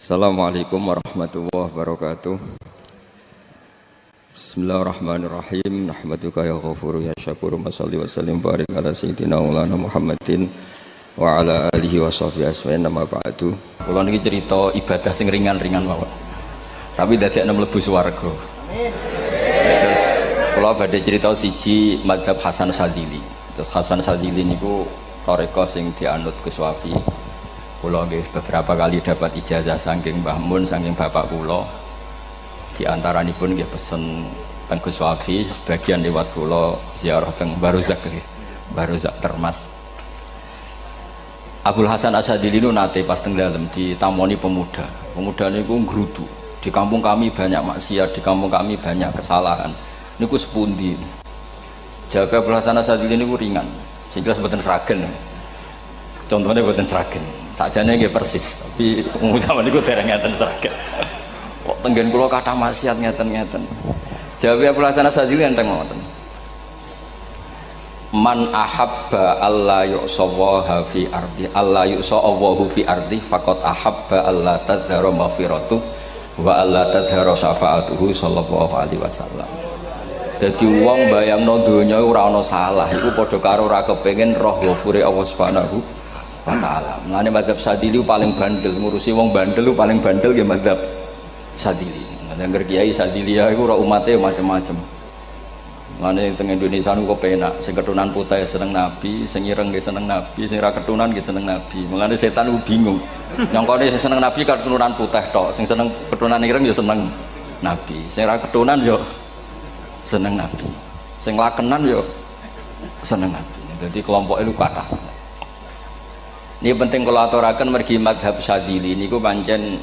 Assalamualaikum warahmatullahi wabarakatuh. Bismillahirrahmanirrahim. Nahmaduka ya ghafuru ya syakuru. Mashalli wa sallim barik ala sayyidina maulana Muhammadin wa ala alihi wa sahbihi asma'in. Nama ba'du. Kula niki cerita ibadah sing ringan-ringan mawon. Tapi dadekne mlebu swarga. Amin. Terus kula badhe cerita siji mazhab Hasan Sadzili. Terus Hasan Sadzili niku thariqah sing dianut Gus Wafi. Kula nggih beberapa kali dapat ijazah saking Mbah Mun, saking bapak kula. Di antaranipun nggih pesen teng Gus Wafi, sebagian lewat kula ziarah teng Baruzak nggih. Baruzak Termas. Abdul Hasan As-Sadzili nate pas teng dalem ditamoni pemuda. Pemuda niku ngrudu. Di kampung kami banyak maksiat, di kampung kami banyak kesalahan. Niku sepundi? Jawab Abdul Hasan As-Sadzili niku ringan. Sehingga mboten sragen. Contohnya mboten sragen. Sakjane nggih persis, tapi zaman niku dereng ngeten sragen. Kok tenggen kula kathah maksiat ngeten-ngeten. Jawab Abdul Hasan As-Sadzili enteng ngoten. Man ahabba alla yu'sawaha fi ardi alla yu'sawahu fi ardi faqad ahabba alla tadhara maghfiratu wa alla tadhara syafaatuhu sallallahu alaihi wasallam. Dadi wong bayangno donya ora ana salah iku padha karo ora kepengin roh ghafure Allah Subhanahu wa taala. Mulane mazhab Sadzili paling bandel, ngurusi wong bandel paling bandel ya mazhab Sadzili. Nang kiai Sadzili iku ora umate macam-macam. Mulane teng Indonesia niku penak, sing ketunan putih seneng nabi, sing ireng nggih seneng nabi, sing ora ketunan nggih seneng nabi. Mulane setan ku bingung. Nyongkone sing seneng nabi keturunan putih tok, sing seneng keturunan ireng ya seneng nabi. Sing ora ketunan ya seneng nabi. Sing lakenan ya seneng nabi. Dadi kelompok itu kathah sangat. Ini penting kalau aturakan mergi madhab Sadzili ini ku pancen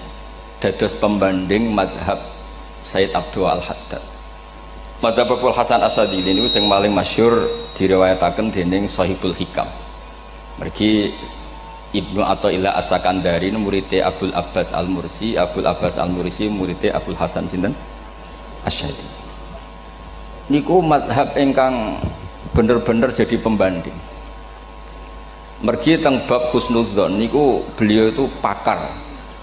dados pembanding madhab Sayyid Abdul Al-Haddad. Madhab Abdul Hasan As-Sadzili ini yang paling masyhur diriwayataken dening Shahibul Hikam. Mergi Ibnu Athaillah As-Sakandari muridé Abdul Abbas Al-Mursi, Abdul Abbas Al-Mursi muridé Abdul Hasan sinten Asy-Syadzili. Niku madhab ingkang bener-bener jadi pembanding. Mergi teng bab husnudzon niku beliau itu pakar.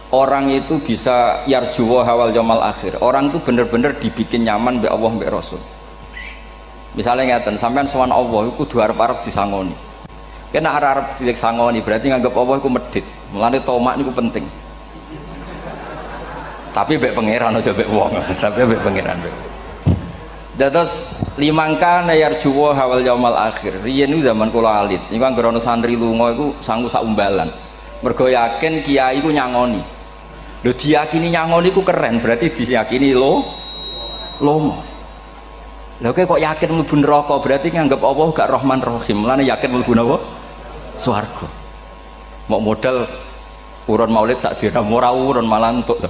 Orang itu bisa yarjuwa hawal yaumil akhir. Orang itu bener-bener dibikin nyaman mbek Allah mbek Rasul. Misalnya ngeten, sampean sowan Allah iku kudu arep-arep disangoni. Kena arep disangoni berarti nganggep Allah iku medhit. Mulane tomak niku penting. Tapi mbek pangeran aja mbek wong, tapi mbek pangeran mbek. Dados limangka yarjuwa hawal yaumil akhir. Riyen niku zaman kula alit. Niku anggere ana santri lunga iku sangku sak umbalan. Mergo yakin kiai iku nyangoni. Lho diyakini nyangoni iku keren, berarti diyakini lomo. Lha kok yakin mlebu neraka, berarti nganggep Allah gak Rahman Rahim. Lan yakin mlebu napa? Swarga. Mok modal urun maulid sak dina ora urun malah entuk.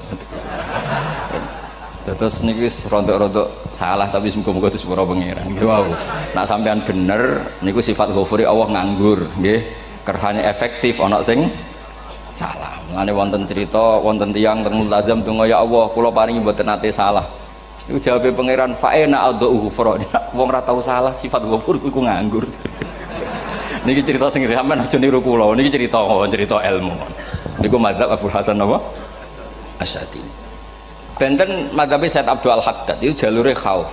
Terus niki rontok-rontok salah tapi muga-muga itu sepuro pangeran. Nggih wau. Nek sampean bener niku sifat ghafuri Allah nganggur, nggih. Kerhane efektif ana sing salah. Mulane wonten cerita wonten tiyang teng multazam donga ya Allah kula paringi mboten nate salah. Niku jawabe pangeran fa'ena adhu ghufra. Wong ora tau salah sifat ghafur iku nganggur. Niki cerita sing sampean aja niru kula. Niki cerita ilmu. Niku mazhab Abdul Hasan apa? Asy-Sadzili. Benten madhabe Sayyid Abdul Al-Haddad itu jalure khauf.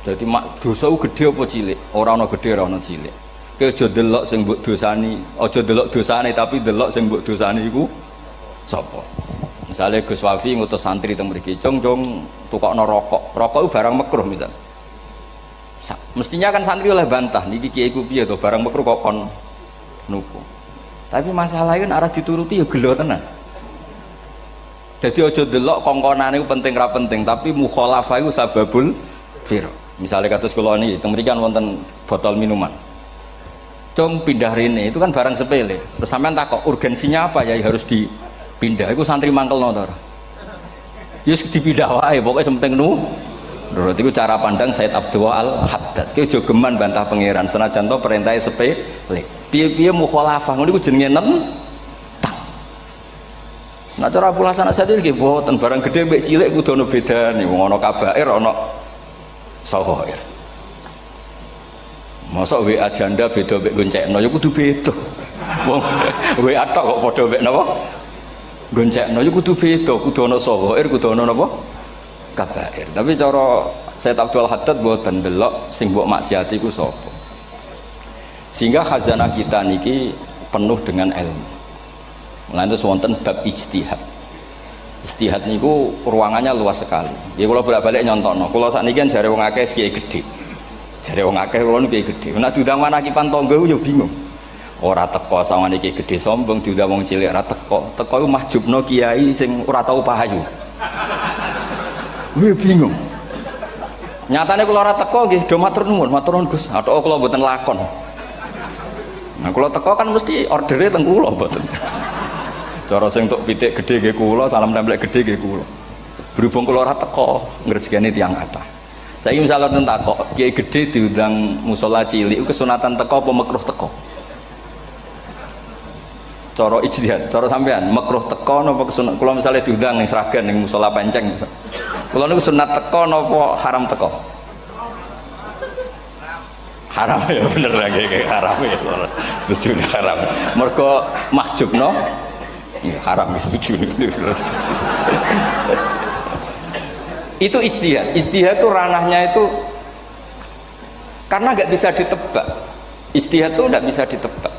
Jadi dosa gede apa cilik? Ora ana gede ora ana cilik. Kowe aja delok sing mbok dosani, aja delok dosane tapi delok sing mbok dosani iku sapa. Misale Gus Wafi ngutus santri teng mriki, "Cung, tukokno rokok." Rokok itu barang makruh misal. Mestinya kan santri oleh bantah, niki kiai ku piye to barang makruh kok kon nuku. Tapi masalahnya kan arah dituruti ya gelo tenan. Jadi ojo delok kongkonan itu penting ra penting, tapi mukhalafah itu sababul fir. Misalnya kados kula niki teng mrikan wonten botol minuman. Cung pindah rene itu kan barang sepele. Terus sampean takok urgensinya apa ya harus dipindah. Iku santri mangkelno to ora? Ya dipindah wae, pokoke penting nurut. Iku cara pandang Sayyid Abdul Al-Haddad. Ki aja geman bantah pangeran senajan to perintahe sepele. Piye-piye mukhalafah ngono iku jenenge Nah cara Abdul Hasan As-Sadzili nggih boten barang gede mbek cilik kudu ana bedane, wong ana kabair ana saghair. Mosok WA janda beda mbek goncekno ya kudu beda. Wong WA tok kok padha mbek napa? goncekno iku kudu beda, kudu ana sawair, kudu ana napa? Kabair. Tapi cara Sayyid Abdul Haddad mboten ndelok sing mbok maksiati iku sapa. Sehingga khazanah kita niki penuh dengan ilmu. Lantas wonten bab ijtihad. Ijtihad niku ruangannya luas sekali. Ya kula bolak-balik nyontokno. Kula sakniki kan jare wong akeh kiai gedhe. Jare wong akeh kula niku kiai gedhe. Nek diundang manakipan tangga yo bingung. Ora teko sawangane kiai gedhe sombong diundang wong cilik ora teko. Teko iku mahjubno kiai sing ora tau pahayu. Kuwi bingung. Nyatane kula ora teko nggih do matur nuwun Gus. Athok kula mboten lakon. Nah kula teko kan mesti ordere teng kula mboten. Cara sing tok pitik gedhe nggih kula, salam templek gedhe nggih kula. Berhubung kula ora teko ngresikane tiyang kathah. Saiki misale ten takok, kiai gedhe diundang musala cilik kesunatan teko apa makruh teko? Cara ijtihad, cara sampean makruh teko napa kesunat? Kula misale diundang ning Sragen ning musala Penceng. Kula niku sunat teko napa haram teko? Haram ya bener lagi haram ya. Setuju haram. Mergo mahjubno ya haram setuju. Itu istihad. Istihad itu ranahnya itu karena nggak bisa ditebak. Istihad itu nggak bisa ditebak.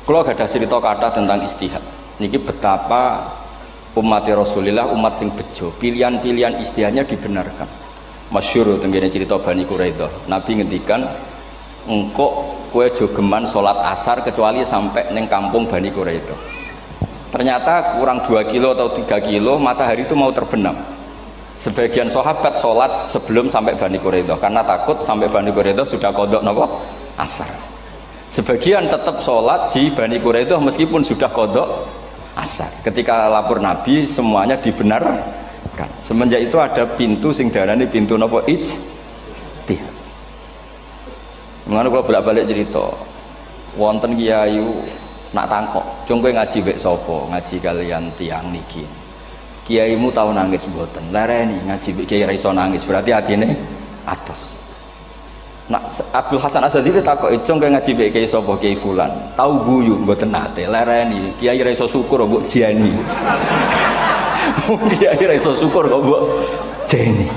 Kalau gak ada cerita kata tentang istihad, niki betapa umat Rasulullah umat sing bejo, pilihan-pilihan istihadnya dibenarkan. Masyhur tenggene cerita Bani Quraidah. Nabi ngendikan engkau kue jogeman sholat asar kecuali sampai neng kampung Bani Quraidah. Ternyata kurang 2 kilo atau 3 kilo matahari itu mau terbenam. Sebagian sahabat sholat sebelum sampai Bani Quraidah karena takut sampai Bani Quraidah sudah kodok nopo asar. Sebagian tetap sholat di Bani Quraidah meskipun sudah kodok asar. Ketika lapor Nabi semuanya dibenarkan. Semenjak itu ada pintu sing darani pintu nopo ijtihad. Mulane kula bolak-balik cerita. Wonten kiai nak tangkok, "Jong kowe ngaji wek sapa? Ngaji kalian tiang niki." Kiaimu tau nangis mboten? Lereni ngaji wek kiai ra iso nangis, berarti atine atos. Nak Abdul Hasan Asadili takok, "Jong kowe ngaji wek kiai sapa? Kiai fulan." Tau guyu mboten nate, lereni. Kiai ra iso syukur mbok jeni. Kiai ra iso syukur kok mbok jeni.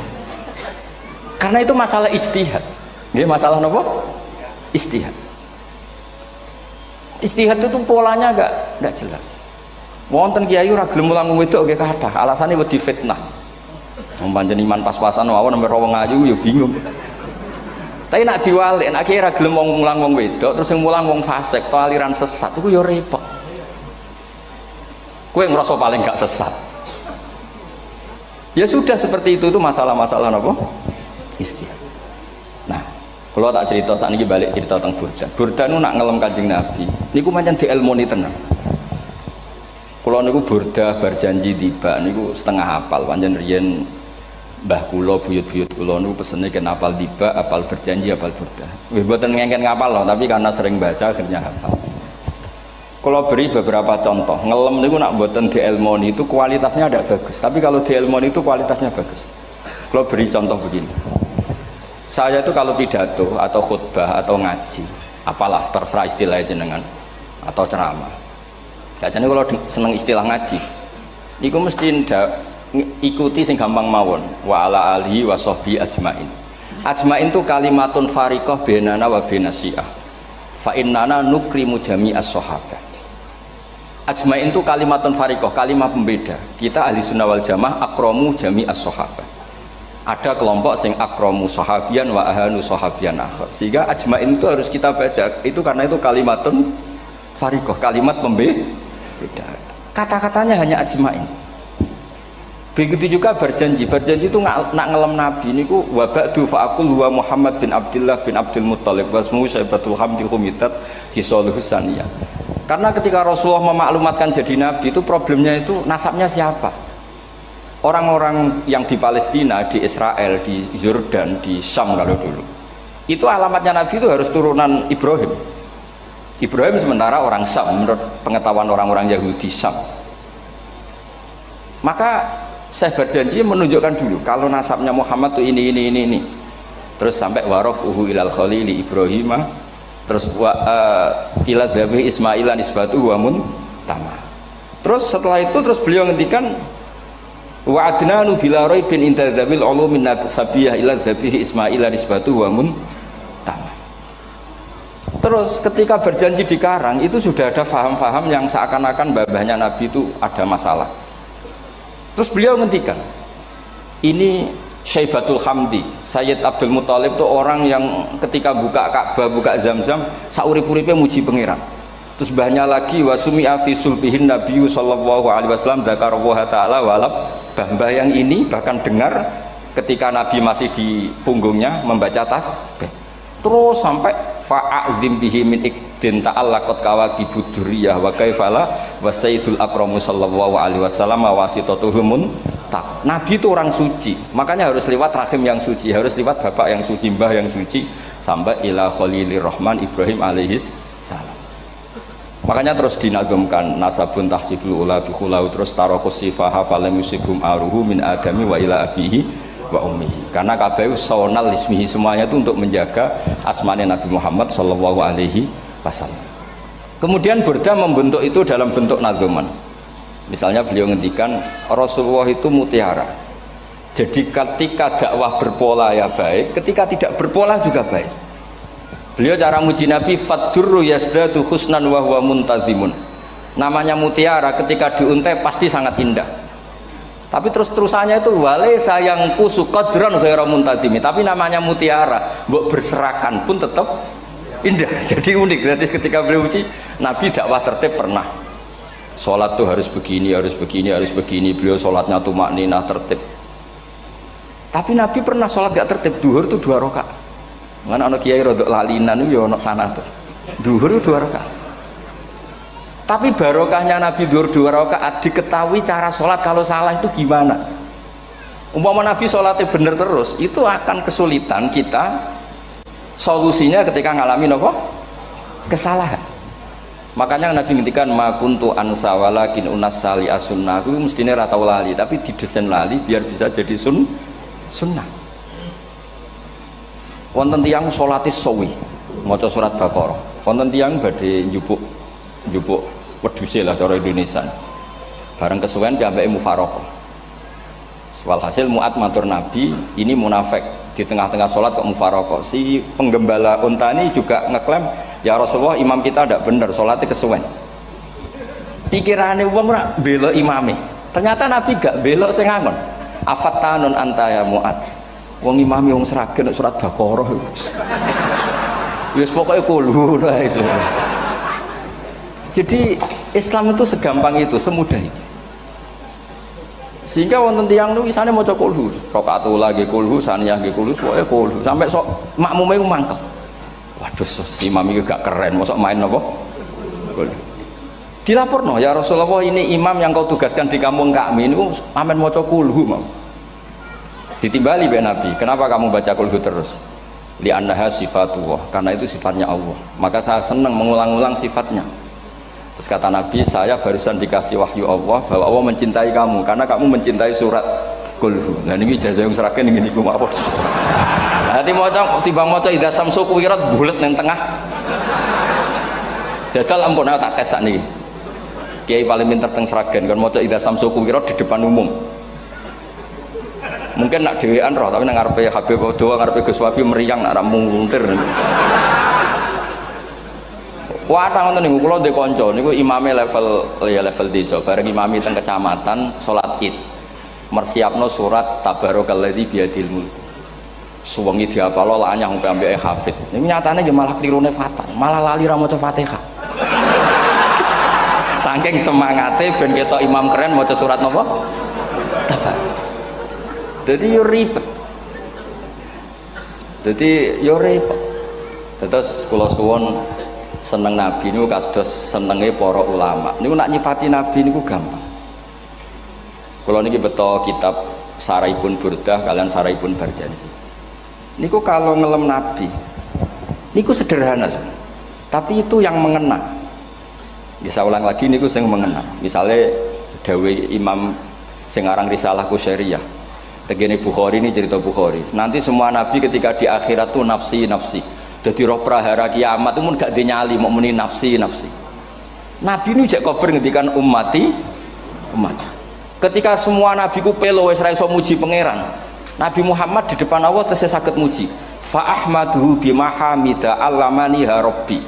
Karena itu masalah ijtihad. Nggih masalah napa? Ijtihad. Ijtihad itu polanya enggak jelas. Wonten kiai ora gelem mulang wedok nggih kathah, alasane wedi fitnah. Wong pancen iman pas-pasan mawon nembe wong ayu ya bingung. Tapi nak diwalik, nak kiai ora gelem wong mulang wong wedok, terus sing mulang wong fasik, to aliran sesat iku ya repot. Kowe ngrasa paling gak sesat. Ya sudah seperti itu masalah-masalah napa? Ijtihad. Nah, kalau tak cerita saat ini balik cerita tentang Burda. Burda nu nak ngelem Kanjeng Nabi. Niku pancen dielmoni tenan. Kalau niku Burda berjanji tiba niku setengah hafal. Pancen riyen mbah kula buyut-buyut kula niku pesene ken hafal tiba, hafal berjanji, hafal Burda. Wis mboten ngengken ngapal loh, tapi karena sering baca akhirnya hafal. Kalau beri beberapa contoh, ngelem niku nak mboten dielmoni itu kualitasnya ada bagus. Tapi kalau dielmoni itu kualitasnya bagus. Kalau beri contoh begini. Saya itu kalau pidato atau khutbah atau ngaji, apalah terserah istilah jenengan atau ceramah. Biasanya kalau seneng istilah ngaji, niku mesti ikuti sing gampang mawon. Wa ala alihi wa sahbi ajmain. Ajmain itu kalimatun fariqah bainana wa bainas syiah. Fa innana nukrimu jami'as sahabat. Ajmain itu kalimatun fariqah, kalimat pembeda. Kita ahli sunnah wal jamaah akramu jami'as sahabat. Ada kelompok sing akramu sahabian wa ahanu sahabian akhir. Sehingga ajmain itu harus kita baca. Itu karena itu kalimatun fariqah, kalimat pembeda. Kata-katanya hanya ajmain. Begitu juga berjanji. Berjanji itu nak ngelem Nabi niku wa ba'du fa'aqul wa Muhammad bin Abdullah bin Abdul Muttalib wasmu Syaibatul Hamdil Humidat Hisaluhu Saniyah. Karena ketika Rasulullah memaklumatkan jadi Nabi itu problemnya itu nasabnya siapa? Orang-orang yang di Palestina, di Israel, di Yordan, di Syam kalau dulu itu alamatnya Nabi itu harus turunan Ibrahim. Ibrahim sementara orang Syam menurut pengetahuan orang-orang Yahudi Syam. Maka saya berjanji menunjukkan dulu kalau nasabnya Muhammad itu ini. Terus sampai warafuhu ilal khalili Ibrahimah, terus ila dzabih Ismailan nisbatu wa muntama. Terus setelah itu terus beliau ngendikan wa adnanu bila raibin inda dzabil ulumin sabiyah ila dzabihi ismail nisbatu wa mun. Terus ketika berjanji di Karang itu sudah ada faham-faham yang seakan-akan babahnya Nabi itu ada masalah. Terus beliau ngendikan, ini Syaibatul Hamdi, Sayyid Abdul Muthalib itu orang yang ketika buka Ka'bah, buka Zam-Zam, saurip-uripnya muji pangeran. Terus banyak lagi wasumi'a fi sulbihin Nabi sallallahu alaihi wasallam dzakarallaha ta'ala walab. Mbah yang ini bahkan dengar ketika Nabi masih di punggungnya membaca tasbih. Terus sampai fa'azim bihi min ikdin ta'allaqat kawakibud durriyah wa kaifala wa sayyidul akramu sallallahu alaihi wasallam wasitatuhumun. Nabi itu orang suci, makanya harus lewat rahim yang suci, harus lewat bapak yang suci, mbah yang suci, sampai ila khalilir rahman Ibrahim alaihis salam. Makanya terus dinagumkan nasabun tahsibul ula bikhulau, terus tarokus sifaha falam yusibhum aruhu min adami wa ila abihi wa ummihi. Karena kabeh sonal ismihi, semuanya itu untuk menjaga asmane Nabi Muhammad sallallahu alaihi wasallam. Kemudian Burda membentuk itu dalam bentuk nazuman. Misalnya beliau ngendikan Rasulullah itu mutiara. Jadi ketika dakwah berpola ya baik, ketika tidak berpola juga baik. Beliau cara muji Nabi faddurru yasdatu husnan wa huwa muntazimun. Namanya mutiara ketika diuntai pasti sangat indah. Tapi terus-terusannya itu wale sayang kusu qadran ghairu muntazimi. Tapi namanya mutiara, mbok berserakan pun tetap indah. Jadi unik. Berarti ketika beliau muji Nabi dakwah tertib pernah. Sholat tuh harus begini, harus begini, harus begini. Beliau sholatnya tumakninah tertib. Tapi Nabi pernah sholat gak tertib. Duhur tuh 2 rakaat. Mana anak kiai rodok lalinan itu ya anak sana tuh. Duhur itu 2 rakaat. Tapi barokahnya Nabi duhur 2 rakaat diketahui cara sholat kalau salah itu gimana. Umpama Nabi sholatnya bener terus, itu akan kesulitan kita solusinya ketika ngalamin apa? Kesalahan. Makanya Nabi ngendikan ma kuntu ansa walakin unas sali as-sunnah. Itu mestinya ratau lali, tapi didesain lali biar bisa jadi sunnah. Wonten tiyang salate sawi maca surat Baqarah. Wonten tiyang badhe njupuk wedhuse lah cara Indonesia. Bareng kesuwen piyambake mufaraqah. Walhasil Mu'ad matur Nabi, ini munafik di tengah-tengah sholat kok mufaraqah. Si penggembala unta ini juga ngeklaim, ya Rasulullah imam kita tidak benar, sholatnya kesuwen. Pikirannya wong ora bela imame. Ternyata Nabi gak belok sing ngangon. Afattanun anta ya Mu'ad. Wong imame wong seragen surat Baqarah. Wis pokoke kulhu wae. Jadi Islam itu segampang itu, semudah itu. Sehingga wonten tiyang niku isane maca kulhu, rakaat ula nggih kulhu, saniyah nggih kulhu, pokoke kulhu. Sampai sok makmume ku mangkel. Waduh, si imam iki gak keren, mosok main apa? Kulhu. Dilaporno, ya Rasulullah ini imam yang kau tugaskan di kampung kami niku amen maca kulhu mau. Ditimbali be Nabi, kenapa kamu baca kulhu terus? Li annaha sifatullah, karena itu sifatnya Allah. Maka saya senang mengulang-ulang sifatnya. Terus kata Nabi, saya barusan dikasih wahyu Allah bahwa Allah mencintai kamu karena kamu mencintai surat kulhu. Nah ini ijazah yang seragen ini ku apa? Nanti maca timbang maca idza samsu kuwirat bulet nang tengah. Jajal ampun tak tes sakniki. Kiai paling pinter teng seragen kan maca idza samsu kuwirat di depan umum. Mungkin nak dhewean roh tapi nang ngarepe Habib Doa ngarepe Gus Wafi meriang nak muntir. Wah, ngoten niku kula ndek kanca niku imame level desa, bareng imami teng kecamatan salat Id. Mersiapno surat Tabarakalladzi biyadil mulk. Suwengi diapalo lanyah sampai ambeke hafid. Niku nyatane nggih malah klirune fatal, malah lali ra maca Fatihah. Saking semangate ben ketok imam keren maca surat napa? Tabar. Dadi yo ribet. Terus kula suwun seneng Nabi niku kados senenge para ulama. Niku nak nyifati Nabi niku gampang. Kula niki beto kitab Saraipun Burdah kalian Saraipun Barjanji. Niku kalau ngelem Nabi niku sederhana sebenarnya. Tapi itu yang mengena. Bisa ulang lagi niku sing mengena. Misalnya dawe Imam sing aran Risalah Qusyariyah. Tegene Bukhari ini cerita Bukhari. Nanti semua nabi ketika di akhirat tuh nafsi. Jadi roh prahara kiamat itu pun gak dinyali mau muni nafsi. Nabi ini jak kober ngendikan ummati umat. Ketika semua nabi ku pelo wis ra iso muji pangeran, Nabi Muhammad di depan Allah tesih saged muji. Fa ahmaduhu bima hamida allamani rabbi.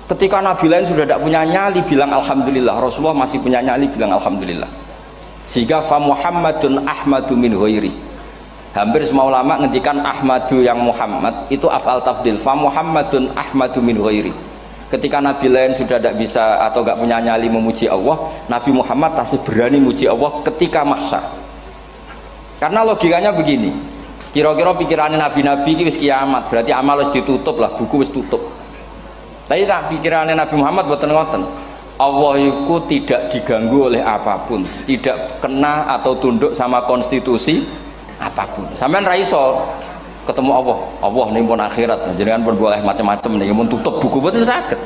Ketika nabi lain sudah tidak punya nyali bilang alhamdulillah, Rasulullah masih punya nyali bilang alhamdulillah. Sehingga fa Muhammadun ahmadu min ghairi. Hampir semua ulama ngendikan ahmadu yang Muhammad itu afal tafdil. Fa Muhammadun ahmadu min ghairi. Ketika nabi lain sudah tidak bisa atau tidak punya nyali memuji Allah, Nabi Muhammad masih berani memuji Allah ketika mahsyar. Karena logikanya begini, kira-kira pikirannya nabi-nabi ini wis kiamat, berarti amal wis ditutup lah, buku wis tutup. Tapi tak pikirannya Nabi Muhammad boten ngoten. Allah itu tidak diganggu oleh apapun, tidak kena atau tunduk sama konstitusi apapun. Sampean ra iso ketemu Allah ning pun akhirat, jenengan pun boleh macam-macam ning mun tutup buku boten saged.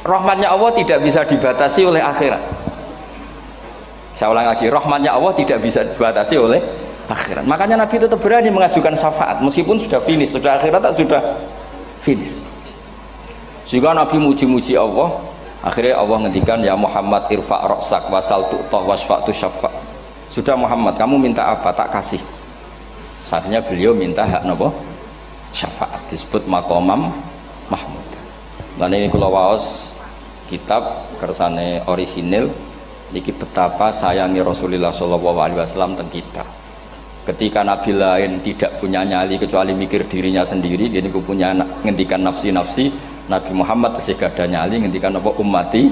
Rahmatnya Allah tidak bisa dibatasi oleh akhirat. Saya ulang lagi, rahmatnya Allah tidak bisa dibatasi oleh akhirat. Makanya Nabi tetap berani mengajukan syafaat meskipun sudah finish, sudah akhirat sudah finish. Sehingga Nabi muji-muji Allah, akhirnya Allah ngendikan ya Muhammad irfa' ra'sak wasal tu'tah wasfa'tu syafa'. Sudah Muhammad, kamu minta apa tak kasih. Saatnya beliau minta hak napa? Syafaat, disebut maqamam mahmud. Lan ini kula waos kitab kersane orisinil niki betapa sayangi Rasulullah sallallahu alaihi wasallam teng kita. Ketika nabi lain tidak punya nyali kecuali mikir dirinya sendiri, jadi aku punya ngendikan nafsi-nafsi, Nabi Muhammad masih gak ada nyali ngendikan apa ummati.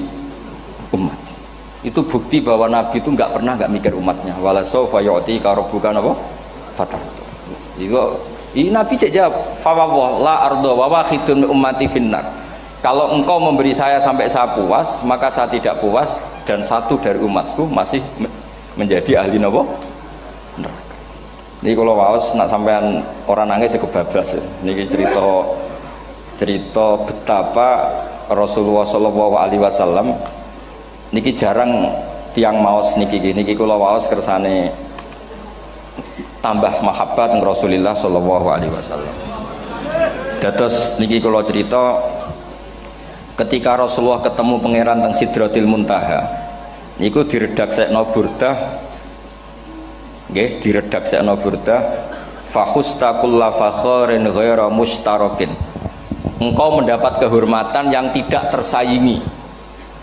Itu bukti bahwa nabi itu nggak pernah nggak mikir umatnya. Wala sawfa yu'tika rabbuka apa? Fatar. Ini nabi cek jawab, fa la ardo wa wahidun ummati finnar. Kalau engkau memberi saya sampai saya puas, maka saya tidak puas dan satu dari umatku masih menjadi ahli napa? Neraka. Ini kalau waos nak sampean orang nangis ya kebablas ya. Ini cerita betapa Rasulullah Shallallahu Alaihi Wasallam. Niki jarang tiang maos niki kalau waos kersane tambah mahabbat dengan Rasulullah Shallallahu Alaihi Wasallam. Dados niki kalau cerita ketika Rasulullah ketemu pangeran teng Sidratil Muntaha, niku diredaksekno burdah. Nggih, diredaksekno burdah fakhusta kulla fakharin ghaira mustarakin. Engkau mendapat kehormatan yang tidak tersaingi.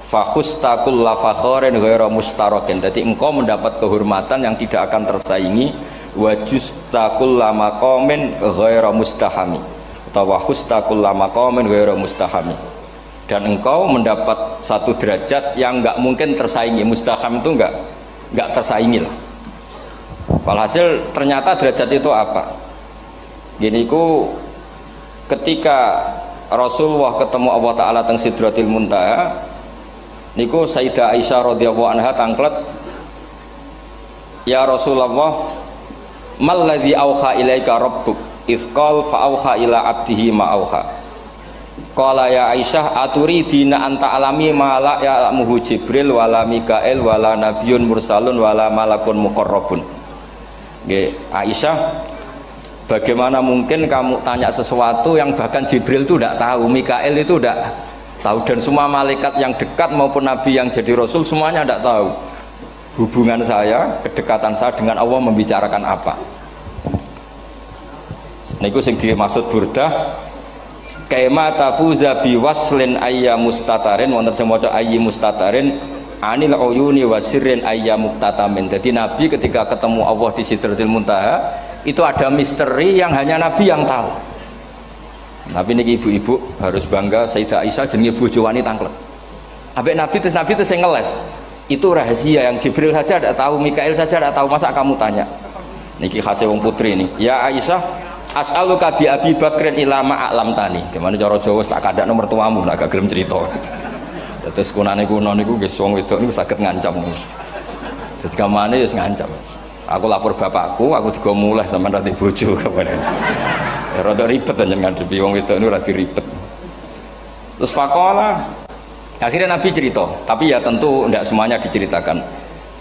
Fakhusta kulla fakharin ghaira mustarakin. Jadi engkau mendapat kehormatan yang tidak akan tersaingi. Wa justa kulla maqamin ghaira mustahami. Atau wakhusta kulla maqamin ghaira mustahami. Dan engkau mendapat satu derajat yang enggak mungkin tersaingi. Mustaham itu enggak tersaingi lah. Walhasil ternyata derajat itu apa? Gini ku ketika Rasulullah ketemu Allah Ta'ala teng Sidratil Muntaha niku Sayyidah Aisyah radhiyallahu anha tangklet, ya Rasulullah mal ladzi auha ilaika rabbuk idz qala fa auha ila abdihi ma auha. Qala ya Aisyah aturidina anta alami ma la ya'lamuhu Jibril wala Mikail wala nabiyyun mursalun wala malakun muqarrabun. Nggih, Aisyah, bagaimana mungkin kamu tanya sesuatu yang bahkan Jibril itu tidak tahu, Mikail itu tidak tahu, dan semua malaikat yang dekat maupun nabi yang jadi rasul semuanya tidak tahu hubungan saya, kedekatan saya dengan Allah membicarakan apa. Niku sing dimaksud burdah kaima tafuza biwaslin ayya mustatarin, wonten sing maca ayyi mustatarin anil uyuni wasirin ayya muktatamin. Jadi nabi ketika ketemu Allah di Sidratil Muntaha itu ada misteri yang hanya nabi yang tahu. Nabi niki ibu-ibu harus bangga, Sayyidah Aisyah jenenge bojo wanita tanglet. Ambek nabi itu sing ngeles. Itu rahasia yang Jibril saja tidak tahu, Mikail saja tidak tahu, masa kamu tanya? Niki khase wong putri ini. Ya Aisyah, as'aluka bi Abi Bakrin ila ma a'lam tani. Gimana cara Jawa tak kadak nomor tuamu nak gak gelem cerita. Terus kunane kuno niku nggih wong wedok niku saged ngancam. Jadi kamane wis ngancam. Aku lapor bapakku, aku digo muleh sampean ra bojo kabare. Ya rada ribet njenengan ngadepi wong wedok niku lagi ribet. Terus faqala akhirnya Nabi cerita, tapi ya tentu tidak semuanya diceritakan.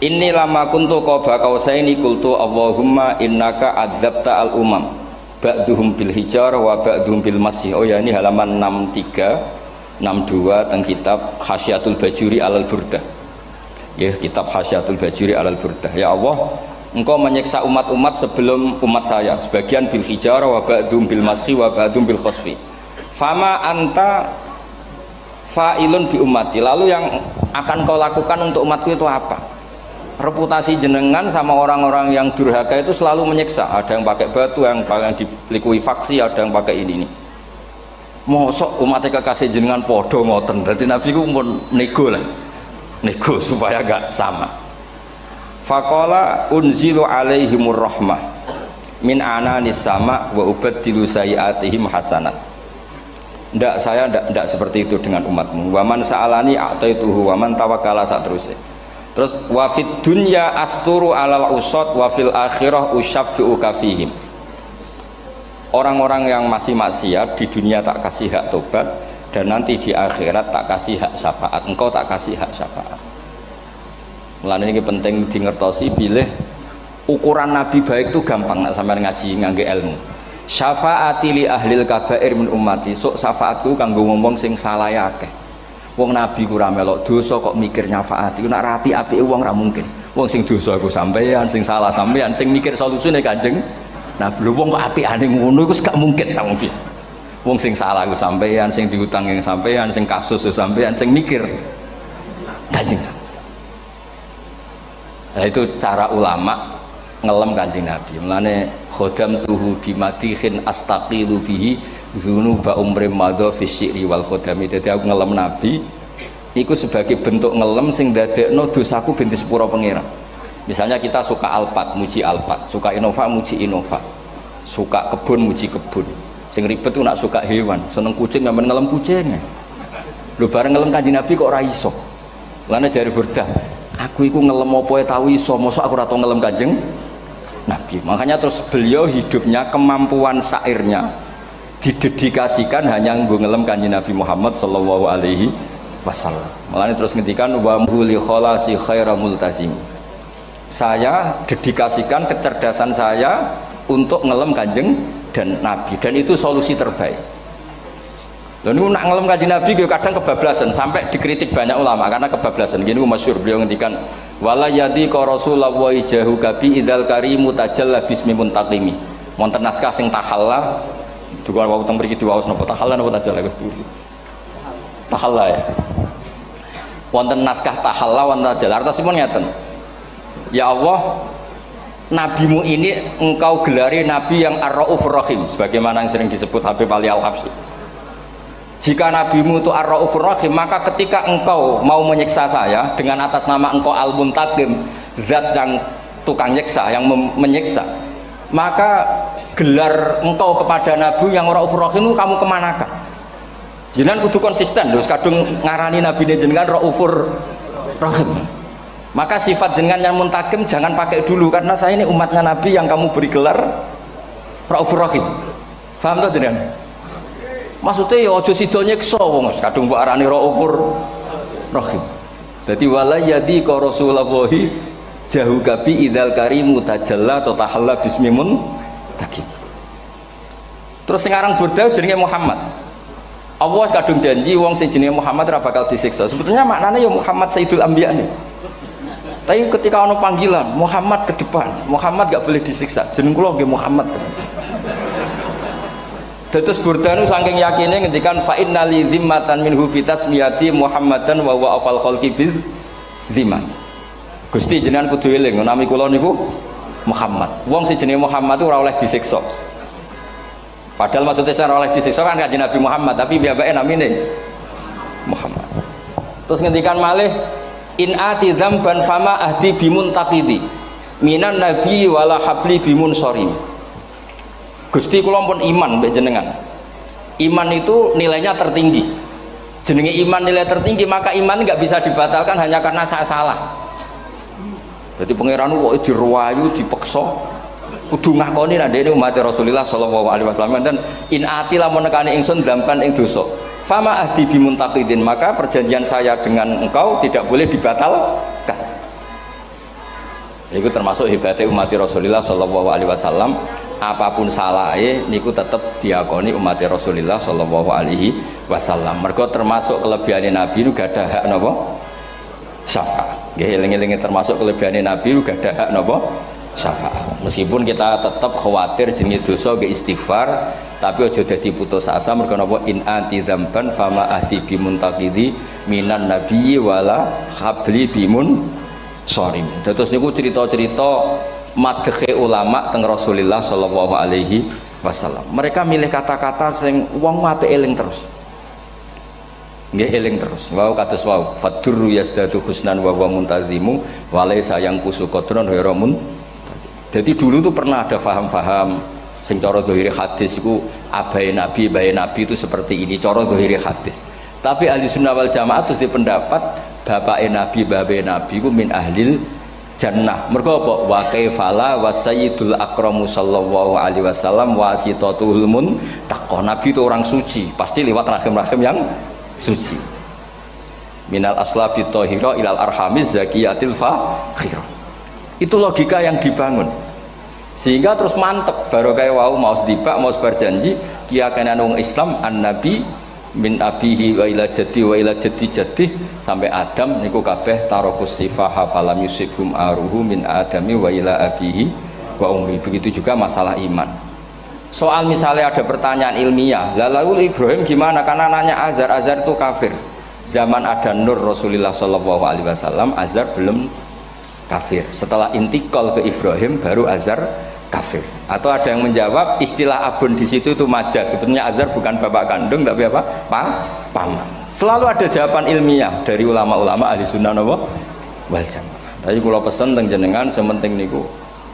Inni lama kuntu qaba qausaini qultu Allahumma innaka adzabta al-umam ba'duhum bil hijar wa ba'duhum bil masih. Oh ya, ini halaman 63 62 teng kitab Khasyatul Bajuri alal Burdah. ya kitab Hasyatul Bajuri alal Burdah. Ya Allah, engkau menyiksa umat-umat sebelum umat saya, sebagian bil hijarah wa ba'dum bil mashi wa ba'dum bil khosfi. Fama anta fa'ilun bi ummati, lalu yang akan kau lakukan untuk umatku itu apa? Reputasi jenengan sama orang-orang yang durhaka itu selalu menyiksa, ada yang pakai batu, yang dilikuifaksi, ada yang pakai ini. Mosok umatnya kekasih jenengan podo ngoten, berarti Nabi ku pun nego lah, nego supaya gak sama. Faqala unzilu alaihimur rahmah min ananis sama wa ubaddilu sayiatihim hasanat. Ndak, saya ndak seperti itu dengan umatmu. Waman sa'alani a'taituhu waman tawakkala saterusé. Terus wa fid dunya asturu alal usad wa fil akhirah usyaffi'u kafihim. Orang-orang yang masih maksiat di dunia tak kasih hak tobat, dan nanti di akhirat tak kasih hak syafaat. Engkau tak kasih hak syafaat. Mulane ini penting dingertosi, bilih ukuran Nabi baik itu gampang nak sampean ngaji ngangge ilmu. Syafaati li ahlil kabair min ummati, sok syafaatku kanggo ngomong sing salah akeh. Wong Nabi ku ora melok dosa kok mikir nyafaati, nak rapi apike wong ora mungkin. Wong sing dosa iku sampean, sing salah sampean, sing mikir solusine Kanjeng Nabi. Lho wong kok apikane ngono iku gak mungkin ta wong. Wong sing salah iku sampean, sing diutang yang sampean, sing kasus yo sampean, sing mikir Kanjeng. Nah, itu cara ulama ngelem Kanjeng Nabi. Mulane khodam tuhu bimadihin astaqilu bihi dzunuba umri madha fi syi'ri wal khodami. Dadi aku ngelem Nabi iku sebagai bentuk ngelem sing ndadekno dosaku ben disepuro pangeran. Misalnya kita suka Alphard, muji Alphard, suka Innova, muji Innova, suka kebun, muji kebun. Sing ribet tuh nak suka hewan, seneng kucing nggak ngelem kucing. Lu bareng ngelem Kanjeng Nabi kok ora iso. Lane jari Burdah, aku iku ngelem apa tau iso, mosok aku ora tau ngelem Kanjeng Nabi. Makanya terus beliau hidupnya, kemampuan syairnya didedikasikan hanya nggo ngelem Kanjeng Nabi Muhammad sallallahu alaihi wasallam. Makanya terus ngendikan wa huli kholasi khaira multazim. Saya dedikasikan kecerdasan saya untuk ngelem Kanjeng dan Nabi, dan itu solusi terbaik. Lalu nak ngelem Kanjeng Nabi kadang kebablasan, sampai dikritik banyak ulama karena kebablasan. Gini masyhur beliau ngendikan wala yadi ka rasulullah jahu kabi idzal karimu tajalla bismi muntaqimi. Wonten naskah sing tahalla duka wau teng mriki diwaos napa tahalla napa tajalla tahalla ya. Wonten naskah tahalla wonten tajalla artosipun ngeten. Ya Allah, nabimu ini engkau gelari nabi yang ar-raufur rahim, sebagaimana yang sering disebut Habib Ali Al-Habsyi. Jika nabimu itu ar-raufur rahim, maka ketika engkau mau menyiksa saya dengan atas nama engkau al-muntaqim, zat yang tukang nyiksa, yang menyiksa, maka gelar engkau kepada nabi yang ar-raufur rahim itu kamu kemanakan? Jenengan kudu konsisten, terus kadung ngarani nabi ini jenengan raufur rahim. Maka sifat jenengan yang muntakim jangan pakai dulu, karena saya ini umatnya Nabi yang kamu beri gelar Raufur Rahim. Paham tuh jenengan? Maksudnya ya aja sida nyiksa wong kadung mbok arani Raufur Rahim. Dadi wala yadi ka rasulullahi jahu kabi idzal karimu tajalla tatahalla bismimun takim. Terus sekarang Burdah jenenge Muhammad. Allah kadung janji wong sing jenenge Muhammad ora bakal disiksa. Sebetulnya maknanya ya Muhammad Sayyidul Anbiya nih. Tapi ketika ono panggilan Muhammad ke depan, Muhammad gak boleh disiksa. Jeneng kula nggih Muhammad. Dados Burdah nu saking yakine ngendikan fa innali zimmatan minhu bi tasmiyati Muhammadan wa huwa afal khalqi biz zimman. Gusti jenengan kudu eling nami kula niku Muhammad. Wong sing jenenge Muhammad itu ora oleh disiksa. Padahal maksudnya ora oleh disiksa kan kanjeng Nabi Muhammad, tapi piyambake namine Muhammad. Terus ngendikan malih in ati dzamban fama ahdi bimun taqidi minan nabi wala habli bimun sorim. Gusti kula pun iman mbek jenengan. Iman itu nilainya tertinggi. Jenenge iman nilai tertinggi, maka iman nggak bisa dibatalkan hanya karena saya salah. Jadi pangeran kok diruwayu, dipeksa, kudu ngakoni nek dene umat Rasulullah sallallahu alaihi wasallam, dan in ati lamun nekani ingsun dzamban ing dosa. Fama ahdi bimuntaqidin, maka perjanjian saya dengan engkau tidak boleh dibatalkan. Itu termasuk hebatnya umat Rasulullah sallallahu alaihi wasallam, apapun salahnya niku tetap diakoni umat Rasulullah sallallahu alaihi wasallam. Mergo termasuk kelebihan Nabi itu gak ada hak napa? syafaat. Nggih eling-eling termasuk kelebihane Nabi uga ada hak napa syafaat. Meskipun kita tetap khawatir jenenge dosa nggih istighfar, tapi aja dadi putus asa mergo napa in anti dzamban fama ahdi bimuntaqidhi minan nabiyyi wala habli bimun sharim. Terus niku cerita-cerita madhe ulama teng Rasulullah sallallahu alaihi wasallam. Mereka milih kata-kata sing wong apik eling terus. Nggih eling terus. Wau kados wau fadurru yasdadu husnan wa huwa muntazimu wa laysa yang kusu qadron ghairu mun. Jadi dulu tuh pernah ada faham-faham sing cara zahiri hadis iku abai nabi itu seperti ini cara zahiri hadis. Tapi ahli sunnah wal jamaah terus di pendapat bapake nabi babe nabi iku min ahlil jannah. Mergo apa? Wa kaifala wa sayyidul akramu sallallahu alaihi wasallam wasitatul muntaqah. Nabi itu orang suci, pasti lewat rahim-rahim yang suci. Minal aslabi thahira ilal arhamiz zakiyatil fakhira. Itu logika yang dibangun. Sehingga terus mantep baru kayak wau mau sedibak mau sebar janji kiyakinan wong Islam an-nabi min abihi wa ila jaddi wa ila jaddi jaddi sampai Adam niku kabeh tarokus sifaha falam yusibhum aruhu min adami wa ila abihi wa ummi. Begitu juga masalah iman. Soal misalnya ada pertanyaan ilmiah, lalu Ibrahim gimana? Karena nanya Azar itu kafir. Zaman ada Nur Rasulullah Shallallahu Alaihi Wasallam, Azar belum kafir. Setelah intikal ke Ibrahim, baru Azar kafir. Atau ada yang menjawab istilah abun di situ itu majaz. Sebetulnya Azar bukan bapak kandung, tapi apa? Paman. Selalu ada jawaban ilmiah dari ulama-ulama ahli sunnah wal jamaah. Tapi kalau pesen teng jenengan, sementing niku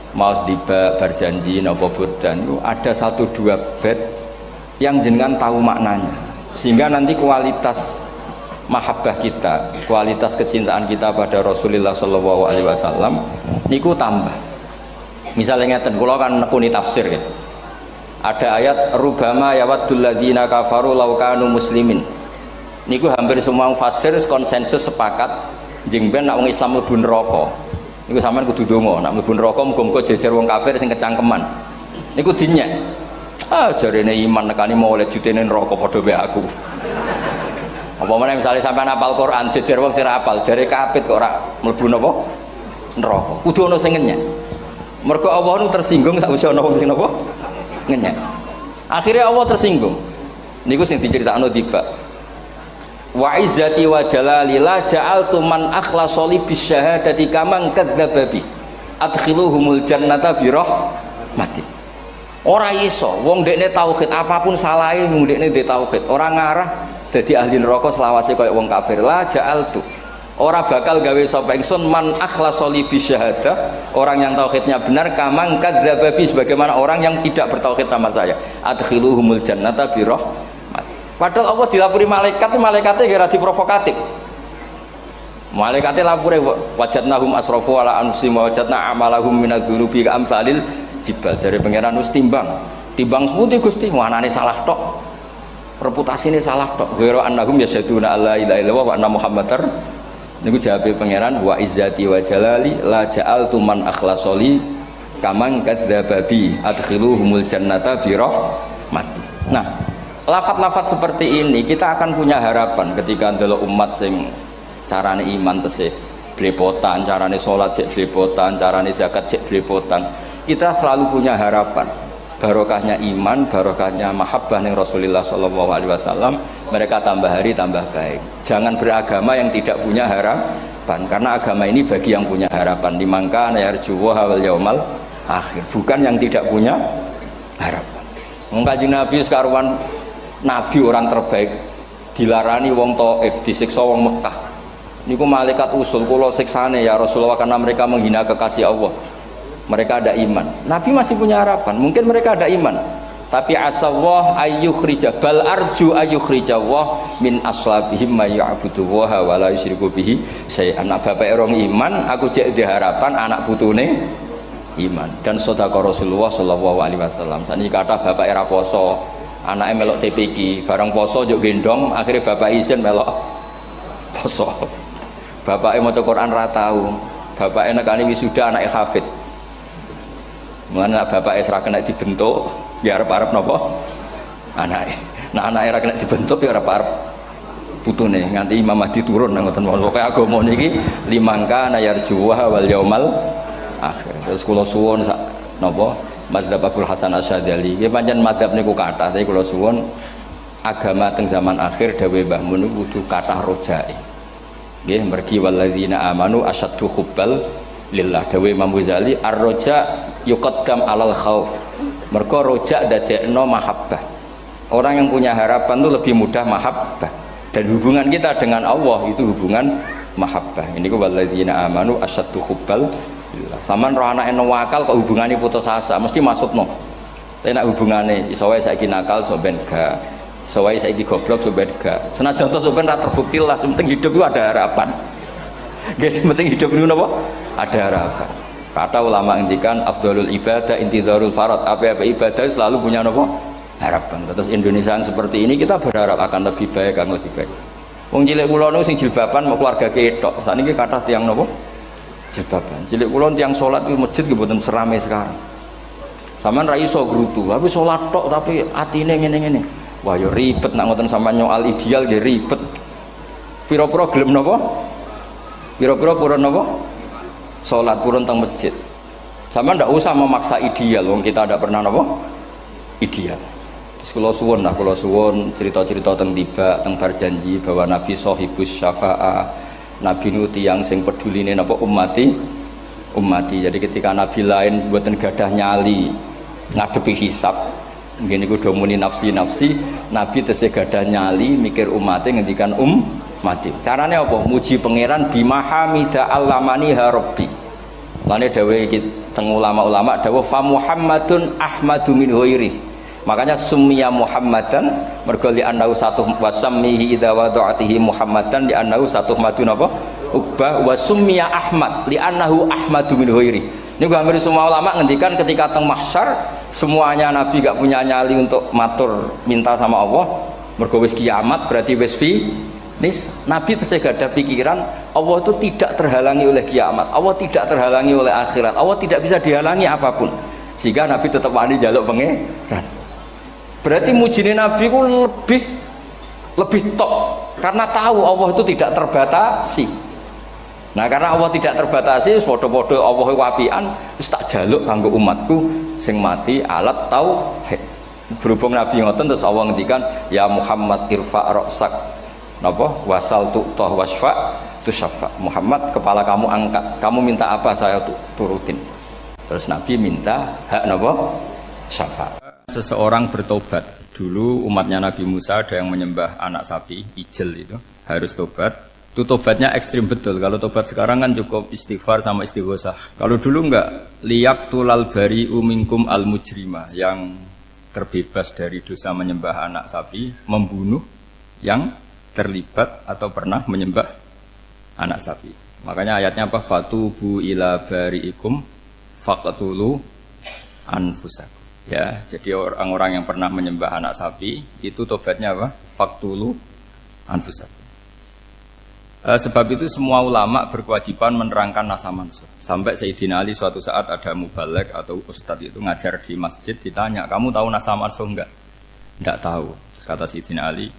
mau sedibak berjanji nopo burdan itu ada 1-2 bait yang jenengan tahu maknanya, sehingga nanti kualitas mahabbah kita, kualitas kecintaan kita pada Rasulullah Shallallahu Alaihi Wasallam niku tambah. Misalnya ngeten, kula kan nekuni tafsir ya, ada ayat rubama yawaddul ladzina kafaru law kanu muslimin. Niku hampir semua mufassir konsensus sepakat jengben nak wong Islam mlebu neraka. Niku sampean kudu donga, nak mlebu neraka muga-muga jejer wong kafir sing kecangkeman. Niku dinyek. Jarene iman nekani mau oleh jutene neraka padha wae aku. Apa meneh misale sampean hafal Quran jejer wong sing ora hafal, jare kapit kok ora mlebu napa? Neraka. Kudu ana sing ngenyek. Mergo Allah nu tersinggung sakwise ana wong sing napa? Ngenyek. Akhirnya Allah tersinggung. Niku sing diceritakno tiba. Wa izzati wa jalali la ja'altu man akhlasa li bisyahadati kaman kadzdzababi adkhiluhumul jannata bi rahmati. Ora iso wong dekne tauhid apapun salahe wong dekne ndek tauhid ora ngarah dadi ahli neraka selawase kaya wong kafir. La ja'altu ora bakal gawe sapa ingsun man akhlasa li bisyahadah orang yang tauhidnya benar kaman kadzdzababi sebagaimana orang yang tidak bertauhid sama saya adkhiluhumul jannata bi rahmati. Padahal Allah dilapuri malaikat, malaikatnya kira diprovokatif. Malaikatnya lapure wajadnahum asrafu ala anfusihim wa wajadna amalahum minadz-dzunubi ka'amsalil jibal. Jare pangeran wis timbang seputi Gusti, wanane salah tok. Reputasine salah tok. Ghairu annahum yasyaduna alla ilaha illallah wa anna muhammadar. Niku jawabe pangeran wa izzati wa jalali la ja'altu man akhlasoli kaman kadzdzababi adkhiluhumul jannata bi rahmati. Nah, lafat-lafat seperti ini kita akan punya harapan ketika ndelok umat sing carane iman tesih blepotan, carane salat cek blepotan, carane zakat cek blepotan. Kita selalu punya harapan barokahnya iman, barokahnya mahabbah ning Rasulullah sallallahu alaihi wasallam, mereka tambah hari tambah baik. Jangan beragama yang tidak punya harapan, karena agama ini bagi yang punya harapan. Dimangka yarjuwa wal yaumal akhir, bukan yang tidak punya harapan. Wong Kanjeng Nabi sekaruan Nabi orang terbaik dilarani wong Taif, disiksa wong Mekah. Niku malaikat usul kula siksane ya Rasulullah karena mereka menghina kekasih Allah. Mereka ada iman. Nabi masih punya harapan. Mungkin mereka ada iman. Tapi asawah ayyukhrija bal arju ayyukhrijawah min aslabihim may ya'budu wa la yusyriku bihi syai'an. Anak bapak orang iman, aku cek di harapan anak putune iman. Dan sedekah Rasulullah sallallahu alaihi wasallam. Saniki kata bapak era poso, anaknya melok TPQ, barang poso juk gendong, akhirnya bapak izin melok poso. Bapaknya maca Quran ra tau, bapaknya nekani wisuda anaknya hafid. Mana bapaknya ora kena dibentuk, ya arep-arep napa? Anaknya. Nah anaknya ora kena dibentuk ya arep-arep putune nganti Imam Mahdi turun ngoten mawon. Pokoke agama niki limangka nayarjuwa wal yaumal akhir. Terus kula suwun sak napa madzhab Abdul Hasan Asyadzali. Nggih pancen madzhab niku kathah, tapi kula suwun agama teng zaman akhir dawuh Mbah Mun kudu kathah rojae. Nggih mergi walladzina amanu asyaddu hubbal lillah. Dawuh Imam Ghazali ar-roja yuqaddam alal khauf. Mergo roja dadekno mahabbah. Orang yang punya harapan itu lebih mudah mahabbah. Dan hubungan kita dengan Allah itu hubungan mahabbah. Ini ku walladzina amanu asyaddu hubbal lillah. Saman roh anake nawakal kok hubungane putus asa, mesti maksudno. Tapi nek hubungane iso wae saiki nakal so ben gak. Iso wae saiki goblok so ben gak. Senajan to so ben ra terbukti lah, penting hidup itu ada harapan. Guys, penting hidup itu napa? Ada harapan. Kata ulama ngendikan afdhalul ibadah intizarul farad. Apa-apa ibadah selalu punya napa? Harapan. Terus Indonesia yang seperti ini kita berharap akan lebih baik, akan lebih baik. Wong cilik kula niku sing jilbaban mau keluarga ketok. Sakniki kathah tiyang napa? Jilbaban. Cilik kula tiyang salat di masjid nggih mboten serame sekarang. Sampeyan ra iso grutu, tapi salat tok tapi atine ngene-ngene. Wah ya ribet nak ngoten sampeyan nyoal ideal nggih ribet. Pira-pira gelem napa? Pira-pira purun napa? Salat purun teng masjid. Sampeyan ndak usah memaksa ideal, wong kita ndak pernah napa? Ideal. Terus kula suwun cerita-cerita teng tiba teng berjanji bahwa Nabi sahibus syafa'ah. Nabi nu tiyang sing peduline napa ummati. Jadi ketika Nabi lain mboten gadah nyali ngadepi hisab, ngene iku do muni nafsi, Nabi tesih gadah nyali mikir umate ngendikan mati. Carane apa? Muji pangeran bimahamida allamani ha rabbi. Lane dawuh iki teng ulama-ulama dawuh fa Muhammadun ahmadu min ghairi. Makanya summiya Muhammadan mergo li annahu satu wasammihi idza wada'atihi Muhammadan li annahu satu madun apa? Ubbah wa summiya Ahmad li annahu ahmadu min ghairi. Niku hampir semua ulama ngendikan ketika teng mahsyar semuanya Nabi gak punya nyali untuk matur minta sama Allah mergo wis kiamat berarti wis nis Nabi tesih gak ada pikiran Allah itu tidak terhalangi oleh kiamat, Allah tidak terhalangi oleh akhirat, Allah tidak bisa dihalangi apapun, sehingga Nabi tetap wani njaluk pangeran. Berarti mujine Nabi ku lebih tok karena tahu Allah itu tidak terbatasi. Nah karena Allah tidak terbatasi, podo-podo Allah wapian, wis tak jaluk kanggo umatku sing mati alat tauhid. Berhubung Nabi ngoten terus Allah ngendikan ya Muhammad irfa ra'sak napa wasal tu'tah wasfa tusaffa. Muhammad kepala kamu angkat, kamu minta apa saya turutin. Terus Nabi minta hak napa syafaat. Seseorang bertobat. Dulu umatnya Nabi Musa ada yang menyembah anak sapi, ijel itu, harus tobat. Itu tobatnya ekstrim betul. Kalau tobat sekarang kan cukup istighfar sama istighosah. Kalau dulu enggak, liyak tulal bari umingkum al mujrima, yang terbebas dari dosa menyembah anak sapi, membunuh yang terlibat atau pernah menyembah anak sapi. Makanya ayatnya apa? Fatubu ila bari'ikum faqtulu anfusakum. Ya, jadi orang-orang yang pernah menyembah anak sapi itu tobatnya apa? Faktulu anfusakum. Sebab itu semua ulama berkewajiban menerangkan nasa mansuh. Sampai Sayyidina Ali suatu saat ada mubalek atau ustadz itu ngajar di masjid, ditanya, kamu tahu nasa mansuh enggak? Enggak tahu. Terus kata Sayyidina Ali,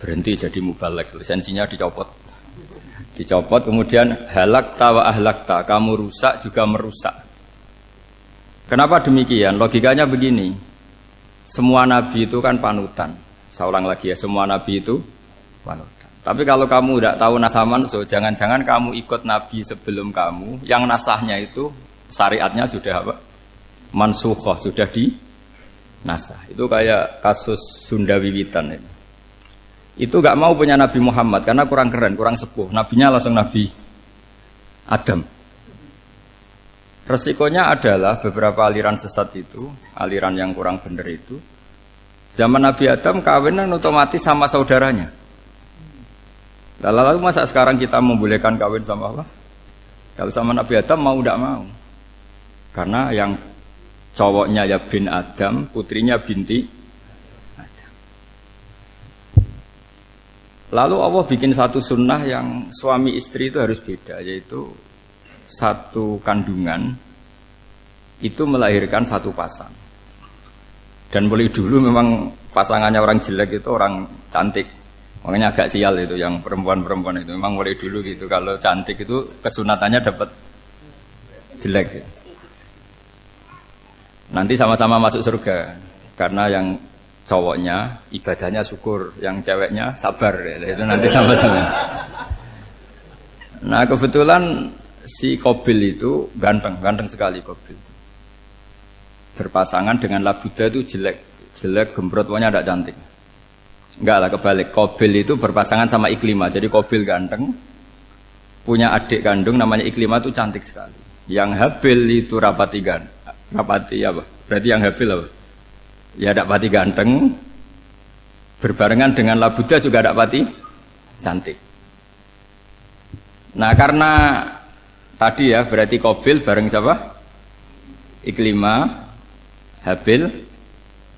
berhenti jadi mubalek, lisensinya dicopot. Dicopot, kemudian halakta wa ahlakta, kamu rusak juga merusak. Kenapa demikian? Logikanya begini, semua nabi itu kan panutan. Saya ulang lagi ya, semua nabi itu panutan. Tapi kalau kamu tidak tahu nasaman, so jangan-jangan kamu ikut nabi sebelum kamu, yang nasahnya itu syariatnya sudah apa? Mansukhoh, sudah di nasah. Itu kayak kasus Sunda Wiwitan ini. Itu gak mau punya Nabi Muhammad karena kurang keren, kurang sepuh. Nabinya langsung Nabi Adam. Resikonya adalah beberapa aliran sesat itu, aliran yang kurang benar itu, zaman Nabi Adam kawinan otomatis sama saudaranya. Lalu masa sekarang kita membolehkan kawin sama apa? Kalau sama Nabi Adam mau tidak mau. Karena yang cowoknya ya bin Adam, putrinya binti Adam. Lalu Allah bikin satu sunnah yang suami istri itu harus beda, yaitu satu kandungan itu melahirkan satu pasang. Dan mulai dulu memang pasangannya orang jelek itu orang cantik. Makanya agak sial itu yang perempuan-perempuan itu. Memang mulai dulu gitu. Kalau cantik itu kesunatannya dapat jelek. Ya. Nanti sama-sama masuk surga. Karena yang cowoknya ibadahnya syukur, yang ceweknya sabar. Ya. Itu nanti sama-sama. Nah kebetulan si Qabil itu ganteng sekali Qabil. Berpasangan dengan Labuda itu jelek gembrot, pokoknya tidak cantik. Enggak lah, kebalik. Qabil itu berpasangan sama Iklimah. Jadi Qabil ganteng, punya adik kandung namanya Iklimah itu cantik sekali. Yang Habil itu rapati apa? Berarti yang Habil apa? Ya dapati ganteng, berbarengan dengan Labuda juga dapati cantik. Nah karena tadi ya berarti Qabil bareng siapa? Iklimah, Habil,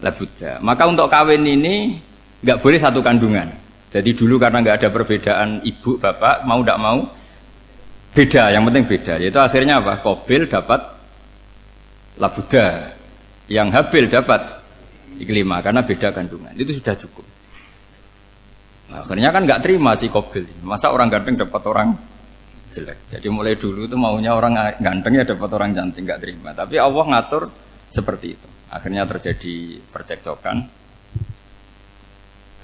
Labuda. Maka untuk kawin ini nggak boleh satu kandungan. Jadi dulu karena nggak ada perbedaan ibu bapak, mau tidak mau beda. Yang penting beda. Yaitu akhirnya apa? Qabil dapat Labuda, yang Habil dapat Iklimah karena beda kandungan. Itu sudah cukup. Nah, akhirnya kan nggak terima si Qabil. Masa orang ganteng dapat orang jelek. Jadi mulai dulu itu maunya orang ganteng ya dapat orang cantik, nggak terima. Tapi Allah ngatur seperti itu. Akhirnya terjadi percekcokan.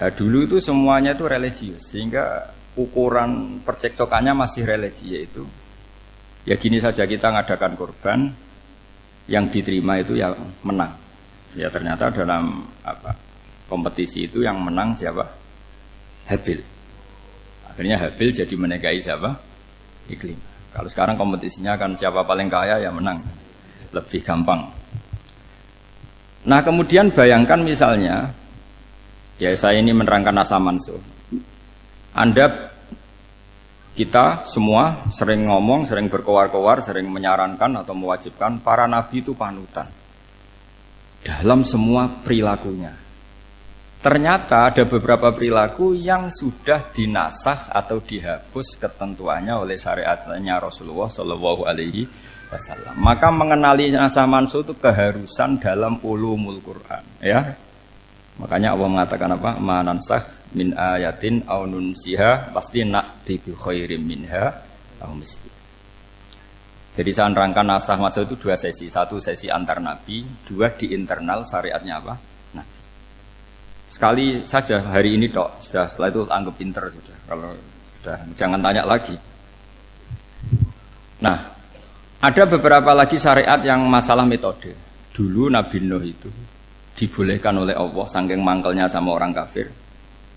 Nah, dulu itu semuanya itu religius, sehingga ukuran percekcokannya masih religi, yaitu ya gini saja, kita ngadakan kurban, yang diterima itu ya menang. Ya ternyata dalam kompetisi itu yang menang siapa? Habil. Akhirnya Habil jadi menikahi siapa? Iklimah. Kalau sekarang kompetisinya kan siapa paling kaya ya menang, lebih gampang. Nah kemudian bayangkan misalnya, ya saya ini menerangkan asa mansuh. Kita semua sering ngomong, sering berkoar-koar, sering menyarankan atau mewajibkan para nabi itu panutan dalam semua perilakunya. Ternyata ada beberapa perilaku yang sudah dinasakh atau dihapus ketentuannya oleh syariatnya Rasulullah Shallallahu Alaihi Wasallam. Maka mengenali asa mansuh itu keharusan dalam ulumul Quran. Ya. Makanya Allah mengatakan apa? Manansakh min ayatin aw nunsiha pasti na'ti bi khairim minha aw misli. Jadi saya nerangkan nasakh mansuh itu dua sesi. Satu sesi antar nabi, dua di internal syariatnya apa? Nabi. Sekali saja hari ini tok, sudah setelah itu anggap pinter sudah. Kalau sudah jangan tanya lagi. Nah, ada beberapa lagi syariat yang masalah metode. Dulu Nabi Nuh itu dibolehkan oleh Allah saking mangkelnya sama orang kafir.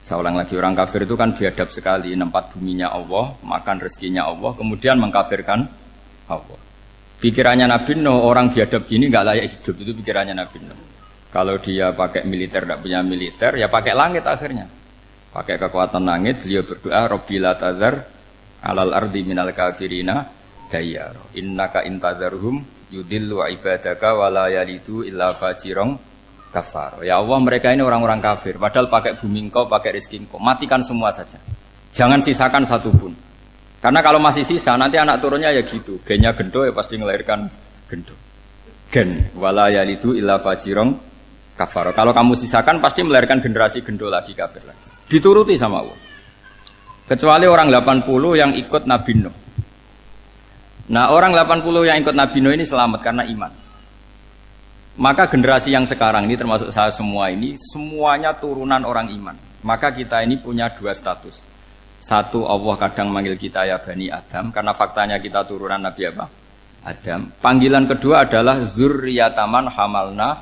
Saya ulang lagi, orang kafir itu kan biadab sekali, nempat buminya Allah, makan rezekinya Allah, kemudian mengkafirkan Allah. Pikirannya Nabi Nuh, orang biadab gini nggak layak hidup, itu pikirannya Nabi Nuh. Kalau dia pakai militer, tidak punya militer, ya pakai langit akhirnya. Pakai kekuatan langit, beliau berdoa, Rabbi la tazar alal ardi minal kafirina dayyar. Innaka intazarhum yudillu ibadaka wa la yalidu illa fajirong kafar. Ya Allah, mereka ini orang-orang kafir, padahal pakai bumi engkau, pakai rezeki engkau, matikan semua saja. Jangan sisakan satupun. Karena kalau masih sisa, nanti anak turunnya ya gitu. Gennya gendo ya pasti melahirkan gendo. Gen, wala yalidu illa fajirong kafar. Kalau kamu sisakan pasti melahirkan generasi gendo lagi, kafir lagi. Dituruti sama Allah. Kecuali orang 80 yang ikut Nabi Nuh. Nah orang 80 yang ikut Nabi Nuh ini selamat karena iman. Maka generasi yang sekarang ini termasuk saya semua ini semuanya turunan orang iman. Maka kita ini punya dua status. Satu, Allah kadang manggil kita ya Bani Adam karena faktanya kita turunan Nabi apa? Adam. Panggilan kedua adalah zurriyataman hamalna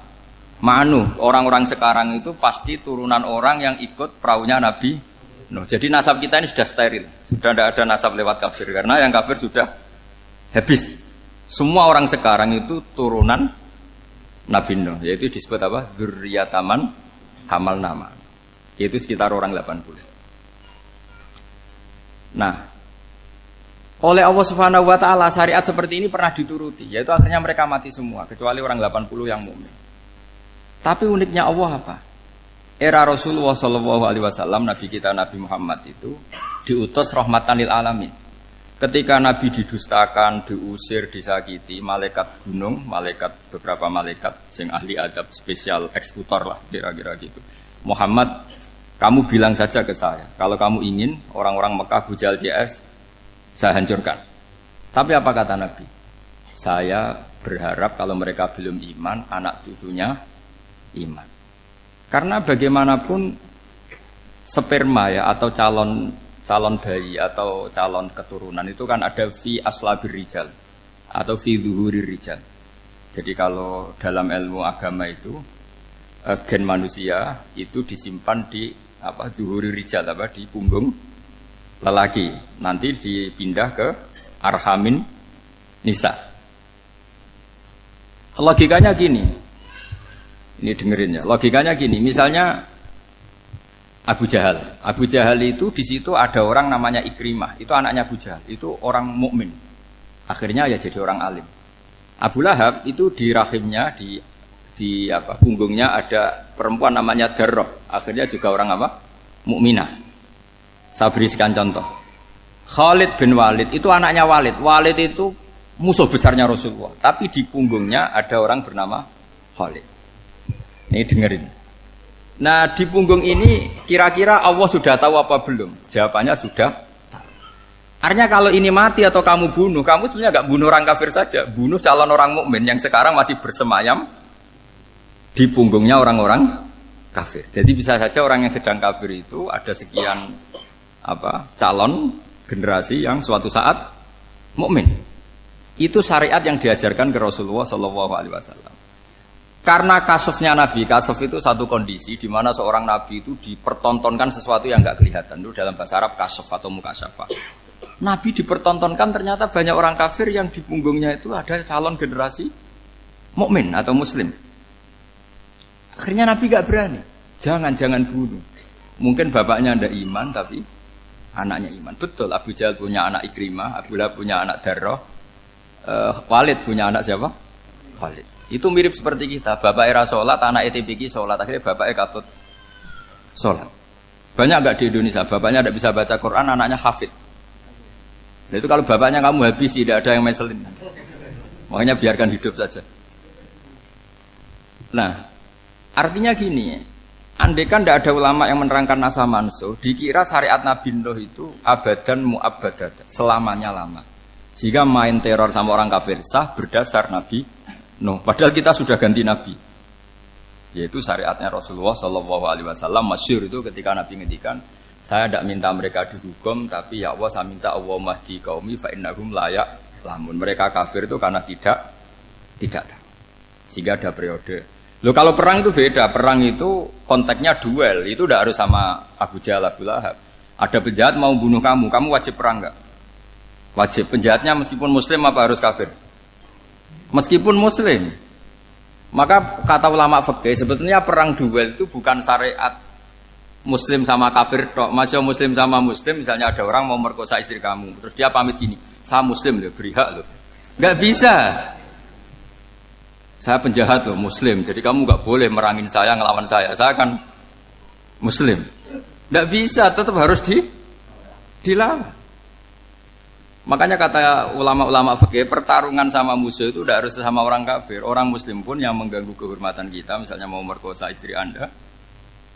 ma'nu. Orang-orang sekarang itu pasti turunan orang yang ikut perahunya Nabi Nuh. Jadi nasab kita ini sudah steril. Sudah tidak ada nasab lewat kafir karena yang kafir sudah habis. Semua orang sekarang itu turunan Nabi Nuh, yaitu disebut apa? Zurriyataman hamalna ma'nu. Itu sekitar orang 80. Nah, oleh Allah Subhanahu wa taala syariat seperti ini pernah dituruti, yaitu akhirnya mereka mati semua kecuali orang 80 yang mukmin. Tapi uniknya Allah apa? Era Rasulullah Shallallahu Alaihi Wasallam, Nabi kita Nabi Muhammad itu diutus rahmatan lil alamin. Ketika Nabi didustakan, diusir, disakiti, malaikat gunung, beberapa malaikat sing ahli adab spesial eksekutor lah kira-kira gitu. Muhammad Kamu bilang saja ke saya, kalau kamu ingin orang-orang Mekah Abu Jahal CS, saya hancurkan. Tapi apa kata Nabi? Saya berharap kalau mereka belum iman, anak cucunya iman. Karena bagaimanapun sperma ya atau calon bayi atau calon keturunan itu kan ada fi aslabir rijal atau fi zuhurir rijal. Jadi kalau dalam ilmu agama itu gen manusia itu disimpan di zuhurir rijal di punggung lelaki. Nanti dipindah ke arhamin nisa. Logikanya gini. Ini dengerin ya. Logikanya gini, misalnya Abu Jahal. Abu Jahal itu di situ ada orang namanya Ikrimah. Itu anaknya Abu Jahal. Itu orang mukmin. Akhirnya ya jadi orang alim. Abu Lahab itu di rahimnya di punggungnya ada perempuan namanya Darroh. Akhirnya juga orang mukminah. Saya berikan contoh. Khalid bin Walid itu anaknya Walid. Walid itu musuh besarnya Rasulullah. Tapi di punggungnya ada orang bernama Khalid. Ini dengerin. Nah di punggung ini kira-kira Allah sudah tahu apa belum? Jawabannya sudah tahu. Artinya kalau ini mati atau kamu bunuh, kamu sebenarnya nggak bunuh orang kafir saja, bunuh calon orang mukmin yang sekarang masih bersemayam di punggungnya orang-orang kafir. Jadi bisa saja orang yang sedang kafir itu ada sekian calon generasi yang suatu saat mukmin. Itu syariat yang diajarkan ke Rasulullah Shallallahu Alaihi Wasallam. Karena kasofnya Nabi, kasof itu satu kondisi di mana seorang Nabi itu dipertontonkan sesuatu yang nggak kelihatan. Itu dalam bahasa Arab kasof atau mukasyafah. Nabi dipertontonkan ternyata banyak orang kafir yang di punggungnya itu ada calon generasi mukmin atau muslim. Akhirnya Nabi nggak berani. Jangan bunuh. Mungkin bapaknya ada iman tapi anaknya iman. Betul, Abu Jahal punya anak Ikrimah, Abu Lahab punya anak Darroh, Walid punya anak siapa? Walid. Itu mirip seperti kita, bapak era sholat, anak ETPK sholat, akhirnya bapaknya katut sholat. Banyak nggak di Indonesia, bapaknya tidak bisa baca Quran, anaknya hafid. Nah, itu kalau bapaknya kamu habis, tidak ada yang meselin. Makanya biarkan hidup saja. Nah, artinya gini, andai kan tidak ada ulama yang menerangkan nasa mansuh, dikira syariat Nabi Nuh itu abadan mu'abbadat, selamanya lama. Sehingga main teror sama orang kafir sah berdasar Nabi Nuh, padahal kita sudah ganti Nabi, yaitu syariatnya Rasulullah Shallallahu Alaihi Wasallam. Masyhur itu ketika Nabi ngendikan, saya tidak minta mereka dihukum, tapi ya Allah saya minta Allah mahdi qaumi fa innahum layak lamun. Mereka kafir itu karena tidak tahu. Sehingga ada periode. Loh kalau perang itu beda, perang itu konteksnya duel, itu tidak harus sama Abu Jahal, Abu Lahab. Ada penjahat mau bunuh kamu wajib perang nggak? Wajib. Penjahatnya meskipun Muslim apa harus kafir? Meskipun muslim. Maka kata ulama fikih sebetulnya perang duel itu bukan syariat muslim sama kafir tok. Masih muslim sama muslim, misalnya ada orang mau merkosa istri kamu, terus dia pamit gini, saya muslim loh, beri hak loh. Enggak bisa. Saya penjahat loh, muslim. Jadi kamu enggak boleh merangin saya, ngelawan saya. Saya kan muslim. Enggak bisa, tetap harus dilawan. Makanya kata ulama-ulama fikih, pertarungan sama musuh itu tidak harus sama orang kafir. Orang muslim pun yang mengganggu kehormatan kita, misalnya mau merkosa istri Anda,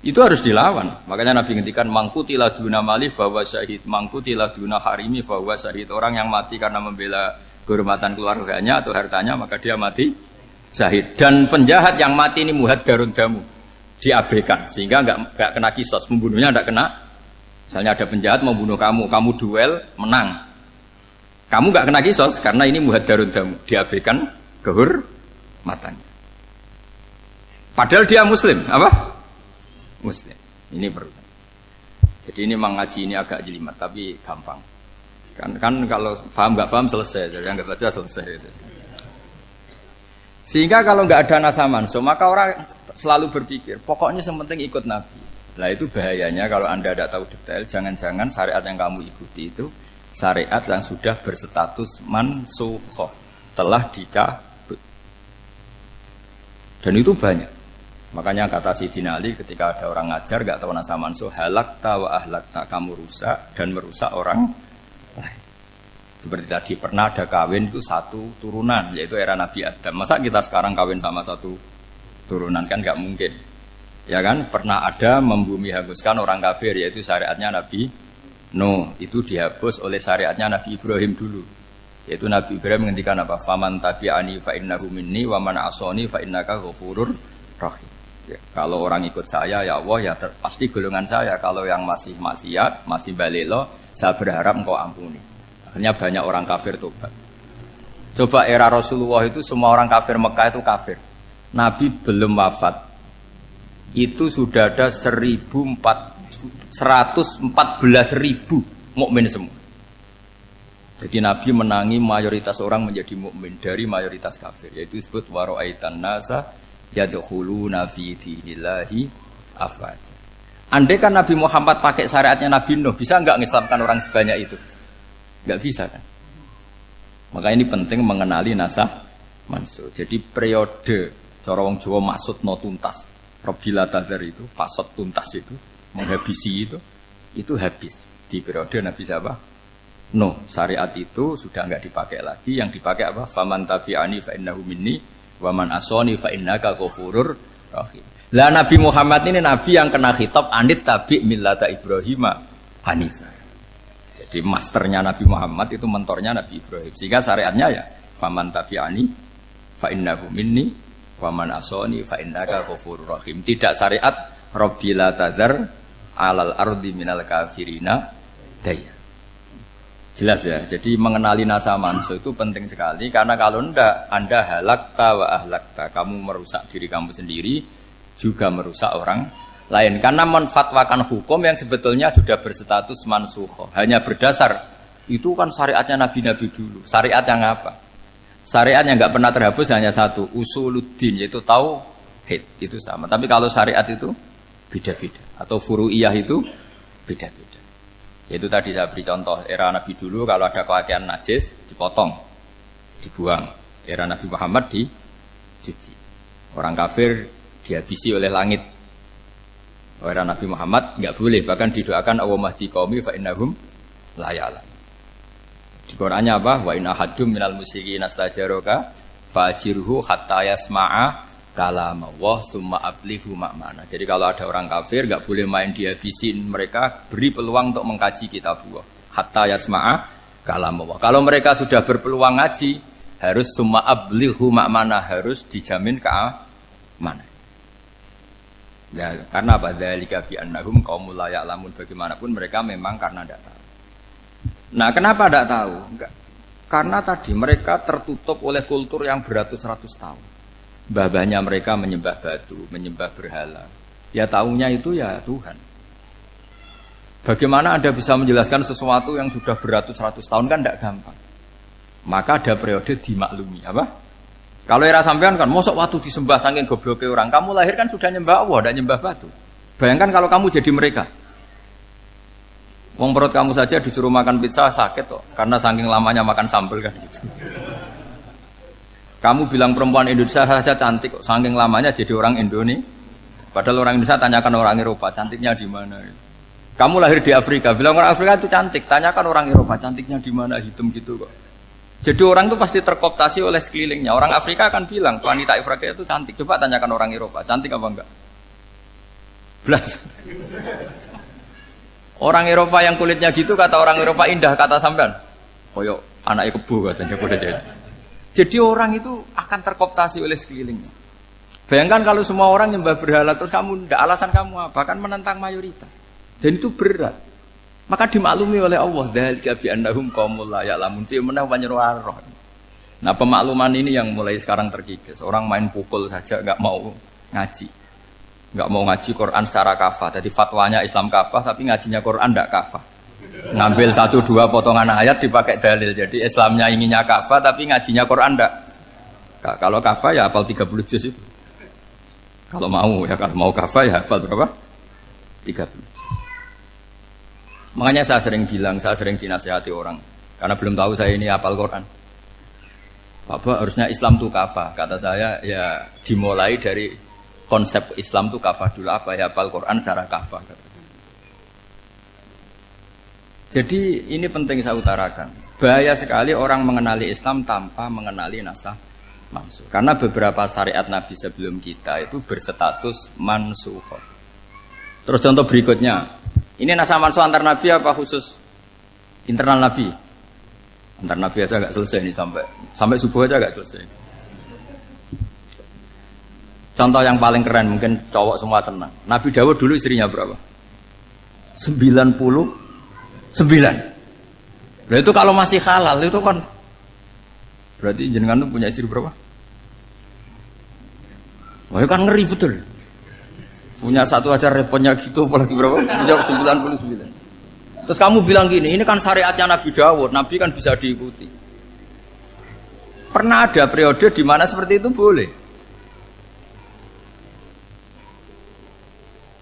itu harus dilawan. Makanya Nabi ngendikan mangkutila duna mali fahuwa syahid, mangkutila duna harimi fahuwa syahid. Orang yang mati karena membela kehormatan keluarganya atau hartanya, maka dia mati syahid. Dan penjahat yang mati ini muhaddarun damu, diabaikan sehingga enggak kena kisos, pembunuhnya enggak kena. Misalnya ada penjahat mau bunuh kamu duel, menang. Kamu nggak kena kisos karena ini muhaddarun damu, diabaikan kehormatannya. Padahal dia muslim, apa? Muslim. Ini perlu. Jadi ini mengaji ini agak jelimet tapi gampang. Kan kalau paham nggak paham selesai, jadi nggak baca selesai itu. Sehingga kalau nggak ada nasa mansuh, maka orang selalu berpikir, pokoknya sementing ikut Nabi. Nah itu bahayanya kalau Anda tidak tahu detail, jangan-jangan syariat yang kamu ikuti itu syariat yang sudah berstatus mansukhoh, telah dicabut. Dan itu banyak. Makanya kata Sayyidina Ali ketika ada orang ngajar gak tahu nasa mansuh, halakta wa ahlakta, kamu rusak dan merusak orang lain. Seperti tadi pernah ada kawin itu satu turunan, yaitu era Nabi Adam. Masa kita sekarang kawin sama satu turunan, kan gak mungkin. Ya kan, pernah ada membumi hanguskan orang kafir, yaitu syariatnya Nabi Nuh. Itu dihapus oleh syariatnya Nabi Ibrahim dulu. Yaitu Nabi Ibrahim menghentikan apa? Faman tabi'ani fa innahu minni wa man asani fa innaka ghafurur rahim. Ya, kalau orang ikut saya ya Allah ya pasti golongan saya. Kalau yang masih maksiat, masih balelo, saya berharap engkau ampuni. Akhirnya banyak orang kafir tobat. Coba era Rasulullah itu semua orang kafir Mekah itu kafir. Nabi belum wafat. Itu sudah ada 114.000 mukmin semua. Jadi Nabi menangi mayoritas orang menjadi mukmin dari mayoritas kafir, yaitu disebut wara'aitan nasa yadkhuluna fi dinillahi afwaja. Andai kan Nabi Muhammad pakai syariatnya Nabi Nuh, bisa enggak ngislamkan orang sebanyak itu? Enggak bisa kan? Maka ini penting mengenali nasah mansur. Jadi periode cara wong Jawa maksud no tuntas. Robila tadar itu, pasot tuntas itu, menghabisi itu habis di periode Nabi siapa? No, syariat itu sudah enggak dipakai lagi. Yang dipakai apa? Faman tabi'ani fa innahu minni wa man asani fa innaka ghafurur rahim. Lah Nabi Muhammad ini nabi yang kena khitab anit tabi' millata Ibrahim hanifah. Jadi masternya Nabi Muhammad itu mentornya Nabi Ibrahim. Sehingga syariatnya ya faman tabi'ani fa innahu minni wa man asani fa innaka ghafurur rahim. Tidak syariat Rabbila tadzar alal ardi minal kafirina daya. Jelas ya. Jadi mengenali nasa manso itu penting sekali karena kalau ndak Anda halakta wa ahlakta, kamu merusak diri kamu sendiri juga merusak orang lain karena menfatwakan hukum yang sebetulnya sudah berstatus mansukh. Hanya berdasar itu kan syariatnya nabi-nabi dulu. Syariat yang apa? Syariat yang nggak pernah terhapus hanya satu, usuluddin, yaitu tauhid, itu sama. Tapi kalau syariat itu beda-beda, atau furu'iyah itu beda-beda. Yaitu tadi saya beri contoh, era Nabi dulu kalau ada pakaian najis, dipotong, dibuang. Era Nabi Muhammad dicuci. Orang kafir dihabisi oleh langit. Era Nabi Muhammad nggak boleh, bahkan didoakan Allahumma hdi qaumi fa innahum la ya'lamun. Di Qur'annya apa? Wa in ahadum minal musyrikin astajaraka fajirhu hatta yasma'a kalamallah tsumma ablighu ma'mana. Jadi kalau ada orang kafir enggak boleh main dihabisin, mereka beri peluang untuk mengkaji kitabullah. Hatta yasma'a kalamallah. Kalau mereka sudah berpeluang ngaji, harus tsumma ablighu ma'mana, harus dijamin keamanan. Ya, karena apa? Dzalika bi annahum qaumul la ya'lamun. Bagaimanapun mereka memang karena tidak tahu. Nah, kenapa tidak tahu? Enggak. Karena tadi mereka tertutup oleh kultur yang beratus-ratus tahun. Mbah-mbahnya mereka menyembah batu, menyembah berhala. Ya tahunya itu ya Tuhan. Bagaimana Anda bisa menjelaskan sesuatu yang sudah beratus-ratus tahun kan tidak gampang. Maka ada periode dimaklumi, apa? Kalau era sampean kan, mosok waktu disembah saking gobloknya orang, kamu lahir kan sudah nyembah Allah, tidak nyembah batu. Bayangkan kalau kamu jadi mereka. Wong perut kamu saja disuruh makan pizza sakit kok, karena saking lamanya makan sambal kan gitu. Kamu bilang perempuan Indonesia saja cantik kok, saking lamanya jadi orang Indonesia. Padahal orang Indonesia tanyakan orang Eropa, cantiknya di mana? Kamu lahir di Afrika, bilang orang Afrika itu cantik, tanyakan orang Eropa, cantiknya di mana? Hitam gitu kok. Jadi orang itu pasti terkooptasi oleh sekelilingnya. Orang Afrika akan bilang wanita Afrika itu cantik. Coba tanyakan orang Eropa, cantik apa enggak? Blas. Orang Eropa yang kulitnya gitu kata orang Eropa indah, kata sampean koyo anaknya kebo katanya kuda jadi. Jadi orang itu akan terkooptasi oleh sekelilingnya. Bayangkan kalau semua orang nyembah berhala terus kamu ndak, alasan kamu apa? Kan menentang mayoritas. Dan itu berat. Maka dimaklumi oleh Allah, dzalika bi annahum qaumul la ya'lamun fi manah panyeruar. Nah, pemakluman ini yang mulai sekarang terkikis. Orang main pukul saja enggak mau ngaji. Enggak mau ngaji Quran secara kafah. Jadi fatwanya Islam kafah tapi ngajinya Quran enggak kafah. Ngambil 1-2 potongan ayat dipakai dalil. Jadi Islamnya inginnya kafah tapi ngajinya Quran enggak. Kalau kafah ya hafal 30 juz itu. Kalau mau ya, kalau mau kafah ya hafal berapa? 30 juz. Makanya saya sering bilang, saya sering dinasihati orang karena belum tahu saya ini hafal Quran. Bapak harusnya Islam itu kafah. Kata saya ya dimulai dari konsep Islam itu kafah dulu, apa ya hafal Quran secara kafah. Jadi ini penting saya utarakan. Bahaya sekali orang mengenali Islam tanpa mengenali nasah mansukh. Karena beberapa syariat Nabi sebelum kita itu berstatus mansukh. Terus contoh berikutnya, ini naskah mansukh antar Nabi apa khusus internal Nabi? Antar Nabi aja nggak selesai nih sampai subuh aja nggak selesai. Contoh yang paling keren mungkin cowok semua senang. Nabi Dawud dulu istrinya berapa? 99. Nah itu kalau masih halal itu kan berarti jenengan tuh punya istri berapa? Wah itu kan ngeri betul. Punya satu aja repotnya gitu apalagi berapa? Punya 99. Terus kamu bilang gini, ini kan syariatnya Nabi Dawud, Nabi kan bisa diikuti. Pernah ada periode di mana seperti itu boleh.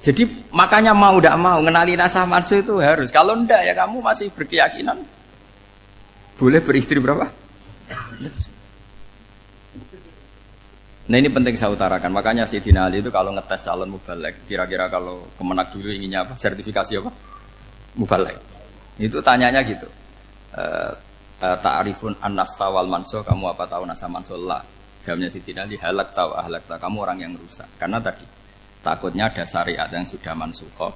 Jadi makanya mau tidak mau ngenali naskah mansukh itu harus. Kalau ndak ya kamu masih berkeyakinan boleh beristri berapa? Nah ini penting saya utarakan. Makanya Sayyidina Ali itu kalau ngetes calon mubaligh, kira-kira kalau Kemenak dulu inginnya apa? Sertifikasi apa? Mubaligh. Itu tanyanya gitu. Ta'rifun an-naskha wal mansukh, kamu apa tahu naskah mansukh? La. Jawabnya Sayyidina Ali, halak tahu ahlak tahu, kamu orang yang rusak. Karena tadi takutnya ada syariat yang sudah mansukh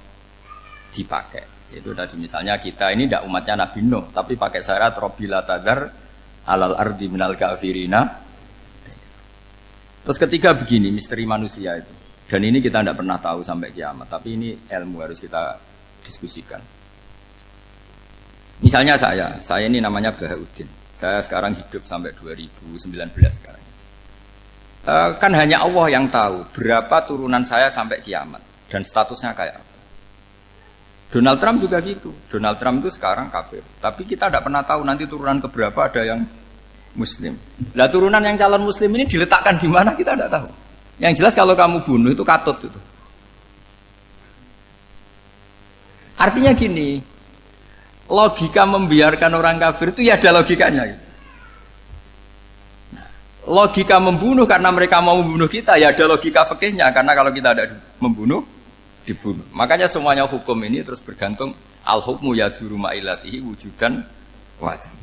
dipakai. Itu tadi misalnya kita ini tidak umatnya Nabi Nuh, tapi pakai syarat Robbila tadar alal ardi minal kafirina. Terus ketiga begini, misteri manusia itu. Dan ini kita tidak pernah tahu sampai kiamat, tapi ini ilmu harus kita diskusikan. Misalnya saya ini namanya Bahauddin. Saya sekarang hidup sampai 2019 sekarang. Kan hanya Allah yang tahu berapa turunan saya sampai kiamat dan statusnya kayak apa. Donald Trump juga gitu. Donald Trump itu sekarang kafir, tapi kita tidak pernah tahu nanti turunan keberapa ada yang Muslim. Lah turunan yang calon Muslim ini diletakkan di mana kita tidak tahu. Yang jelas kalau kamu bunuh itu katut itu. Artinya gini, logika membiarkan orang kafir itu ya ada logikanya. Gitu. Logika membunuh karena mereka mau membunuh kita ya ada logika fikihnya, karena kalau kita ada membunuh dibunuh. Makanya semuanya hukum ini terus bergantung al-hukmu yaduru ma'ilatihi wujudan wa'adam.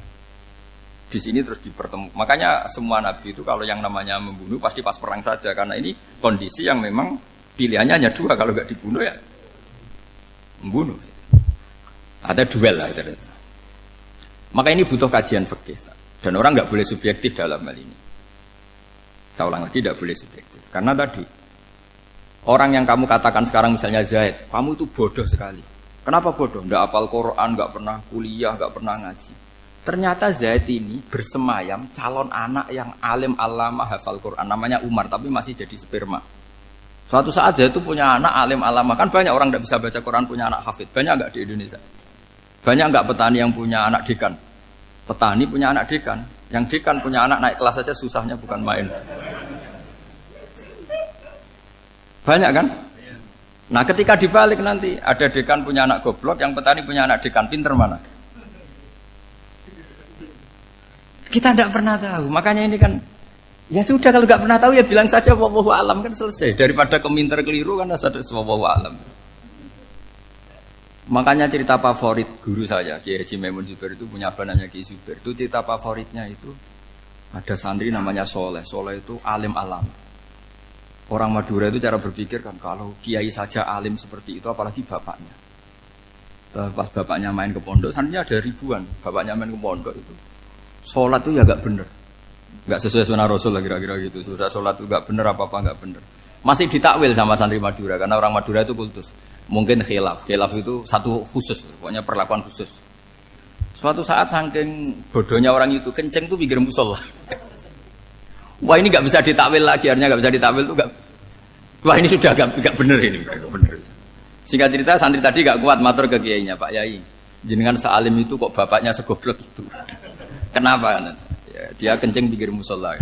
Di sini terus dipertemukan. Makanya semua nabi itu kalau yang namanya membunuh pasti pas perang saja, karena ini kondisi yang memang pilihannya hanya dua, kalau nggak dibunuh ya membunuh. Ada duel lah. Maka ini butuh kajian fikih dan orang nggak boleh subjektif dalam hal ini. Saya ulang lagi, tidak boleh subjektif. Karena tadi, orang yang kamu katakan sekarang misalnya Zaid, kamu itu bodoh sekali. Kenapa bodoh? Nggak hafal Quran, nggak pernah kuliah, nggak pernah ngaji. Ternyata Zaid ini bersemayam calon anak yang alim alama hafal Quran. Namanya Umar, tapi masih jadi sperma. Suatu saat Zaid itu punya anak alim alama. Kan banyak orang nggak bisa baca Quran punya anak hafid. Banyak nggak di Indonesia? Banyak nggak petani yang punya anak dekan? Petani punya anak dekan. Yang dekan punya anak naik kelas saja susahnya bukan main. Banyak kan? Nah ketika dibalik nanti ada dekan punya anak goblok, yang petani punya anak dekan pinter mana? Kita tidak pernah tahu. Makanya ini kan ya sudah, kalau nggak pernah tahu ya bilang saja wallahu alam, kan selesai. Daripada keminter keliru kan ada wallahu alam. Makanya cerita favorit guru saya, Kiai Haji Maimun Zubair itu punya apa namanya Kiai Zubair. Itu cerita favoritnya itu ada santri namanya Soleh. Soleh itu alim alam. Orang Madura itu cara berpikir kan kalau kiai saja alim seperti itu, apalagi bapaknya. Pas bapaknya main ke pondok, santrinya ada ribuan. Bapaknya main ke pondok itu, sholat itu ya nggak bener, nggak sesuai sunnah Rasul lah kira-kira gitu. Sudah sholat itu nggak bener, apa nggak bener. Masih ditakwil sama santri Madura karena orang Madura itu kultus. Mungkin khilaf itu satu khusus, pokoknya perlakuan khusus. Suatu saat saking bodohnya orang itu, kenceng tuh pinggir musola. Wah ini nggak bisa ditakwil lagi, akhirnya nggak bisa ditakwil tuh nggak. Wah ini sudah nggak bener ini, nggak bener. Singkat cerita santri tadi nggak kuat matur ke kiainya, Pak Yai, jenengan sealim itu kok bapaknya segoblok itu. Kenapa? Ya, dia kenceng pinggir musola.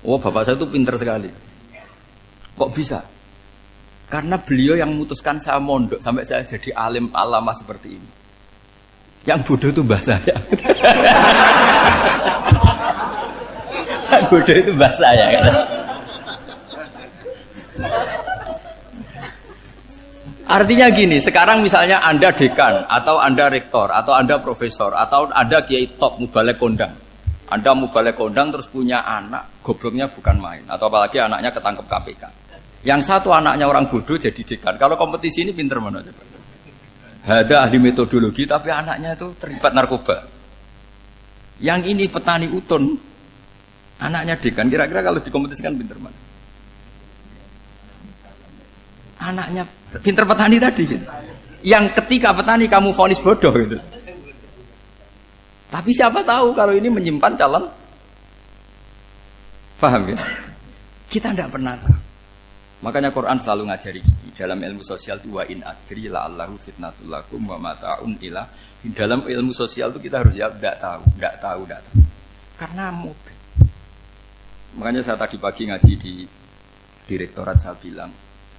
Oh bapak saya tuh pinter sekali. Kok bisa? Karena beliau yang memutuskan saya mondok sampai saya jadi alim alama seperti ini. Yang bodoh itu mbah saya. Yang bodoh itu mbah saya kan. Artinya gini, sekarang misalnya Anda dekan atau Anda rektor atau Anda profesor atau Anda kiai top mubalek kondang. Anda mau balik kondang terus punya anak, gobloknya bukan main. Atau apalagi anaknya ketangkep KPK. Yang satu anaknya orang bodoh jadi dekan. Kalau kompetisi ini pinter mana coba? Ada ahli metodologi tapi anaknya itu terlibat narkoba. Yang ini petani utun, anaknya dekan. Kira-kira kalau dikompetisikan pinter mana? Anaknya pinter petani tadi. Yang ketika petani kamu vonis bodoh gitu. Tapi siapa tahu kalau ini menyimpan calon. Paham ya? Kita tidak pernah tahu. Makanya Quran selalu ngajari dalam ilmu sosial itu wa in adri la'allahu fitnatul lakum wa mata'un ila. Dalam ilmu sosial itu kita harus jawab tidak tahu. Karena mudah. Makanya saya tadi pagi ngaji di direktorat saya bilang,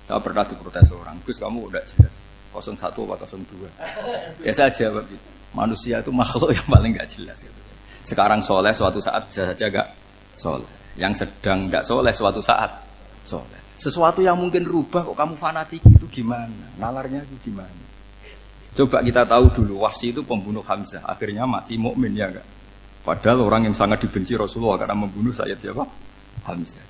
saya pernah diprotes orang, Gus kamu udah jelas 01 atau 02. Ya saya jawab gitu. Manusia itu makhluk yang paling gak jelas gitu. Sekarang soleh suatu saat bisa saja gak soleh. Yang sedang gak soleh suatu saat soleh. Sesuatu yang mungkin rubah kok kamu fanatik itu gimana? Nalarnya itu gimana? Coba kita tahu dulu Wahsy itu pembunuh Hamzah, akhirnya mati mukmin ya enggak? Padahal orang yang sangat dibenci Rasulullah karena membunuh Sayyid siapa? Hamzah.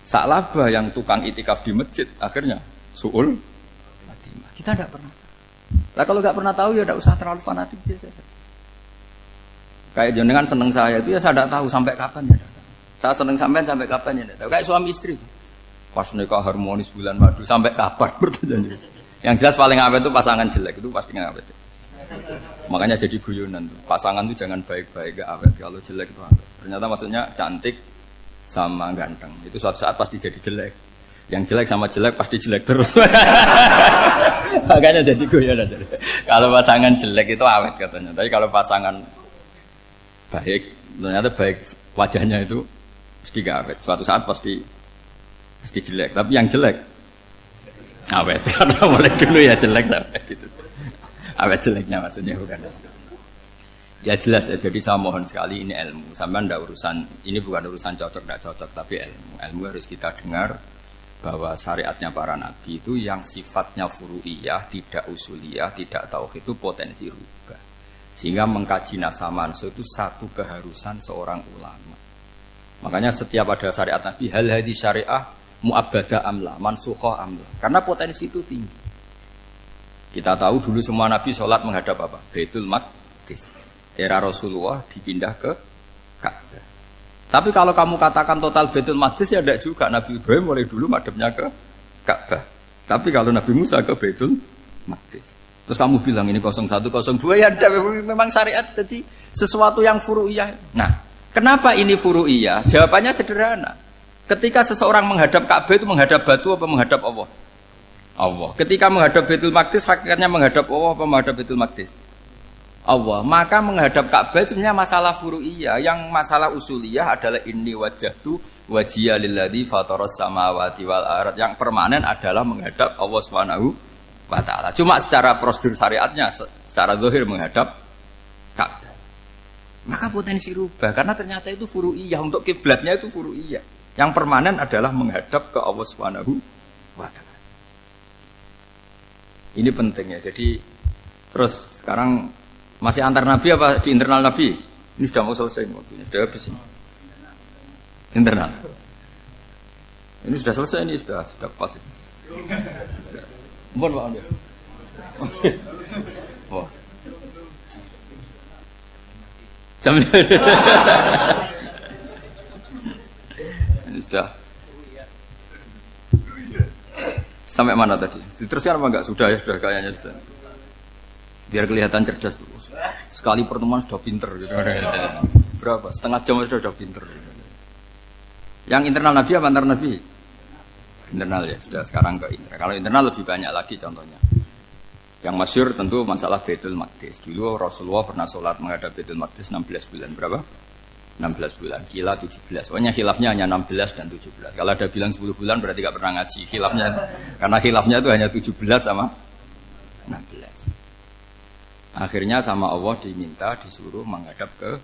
Sa'labah yang tukang itikaf di masjid akhirnya su'ul khatimah. Kita enggak pernah. Lah kalau enggak pernah tahu ya enggak usah terlalu fanatik biasa saja. Kayak jenengan seneng saya itu ya saya enggak tahu sampai kapan ya. Saya seneng sampean sampai kapan ya enggak tahu. Kayak suami istri itu. Pas nikah harmonis bulan madu sampai kapan berjanji. Yang jelas paling awet itu pasangan jelek itu pasti nggak awet. Makanya jadi guyonan tuh. Pasangan itu jangan baik-baik gak awet. Kalau jelek itu awet. Ternyata maksudnya cantik sama ganteng. Itu suatu saat pasti jadi jelek. Yang jelek sama jelek pasti jelek terus. Makanya jadi guyonan. Kalau pasangan jelek itu awet katanya. Tapi kalau pasangan baik, ternyata baik wajahnya itu pasti gak awet. Suatu saat pasti jelek, tapi yang jelek awet, karena mulai dulu ya jelek sampai gitu. Awet jeleknya maksudnya bukan. Ya jelas ya, jadi saya mohon sekali ini ilmu. Sampai ndak urusan, ini bukan urusan cocok ndak cocok, tapi ilmu. Ilmu harus kita dengar bahwa syariatnya para nabi itu yang sifatnya furu'iyah, tidak usuliyah, tidak tauhid itu potensi rubah. Sehingga mengkaji nasah mansuh itu satu keharusan seorang ulama. Makanya setiap ada syariat nabi, hal hadis syariah mu'abbadah amla, mansukhoh amla. Karena potensi itu tinggi. Kita tahu dulu semua nabi sholat menghadap apa? Baitul Maqdis. Era Rasulullah dipindah ke Ka'bah. Tapi kalau kamu katakan total Baitul Maqdis ya tidak juga. Nabi Ibrahim mulai dulu madhabnya ke Ka'bah. Tapi kalau Nabi Musa ke Baitul Maqdis. Terus kamu bilang ini 01, 02 ya memang syariat jadi sesuatu yang furu'iyah. Nah, kenapa ini furu'iyah? Jawabannya sederhana. Ketika seseorang menghadap Ka'bah itu menghadap batu apa menghadap Allah? Allah. Ketika menghadap Baitul Maqdis hakikatnya menghadap Allah apa menghadap Baitul Maqdis? Allah. Maka menghadap Ka'bah itu sebenarnya masalah furu'iyah. Yang masalah usuliyah adalah inni wajjahtu wajhiya lilladzi fataras samawati wal ardh. Yang permanen adalah menghadap Allah Subhanahu wa taala. Cuma secara prosedur syariatnya secara zahir menghadap Ka'bah. Maka potensi rubah karena ternyata itu furu'iyah. Untuk kiblatnya itu furu'iyah. Yang permanen adalah menghadap ke Allah Subhanahu wa taala. Ini penting ya. Jadi terus sekarang masih antar nabi apa di internal nabi? Ini sudah mau selesai waktunya, sudah habis ini. Internal. Ini sudah selesai, ini sudah pas ini. Mohon Pak Anda. Oh. Jam sudah sampai mana tadi? Diteruskan apa enggak? Sudah ya, sudah kayaknya sudah. Biar kelihatan cerdas terus. Sekali pertemuan sudah pinter gitu. Berapa? Setengah jam sudah pinter. Yang internal Nabi apa antar Nabi? Internal ya, sudah sekarang ke internal. Kalau internal lebih banyak lagi contohnya. Yang masyhur tentu masalah Baitul Maqdis. Dulu Rasulullah pernah sholat menghadap Baitul Maqdis 16 bulan. Berapa? 16 bulan, kila 17. Pokoknya khilafnya hanya 16 dan 17. Kalau ada bilang 10 bulan berarti gak pernah ngaji. Khilafnya, karena khilafnya itu hanya 17 sama 16. Akhirnya sama Allah diminta, disuruh menghadap ke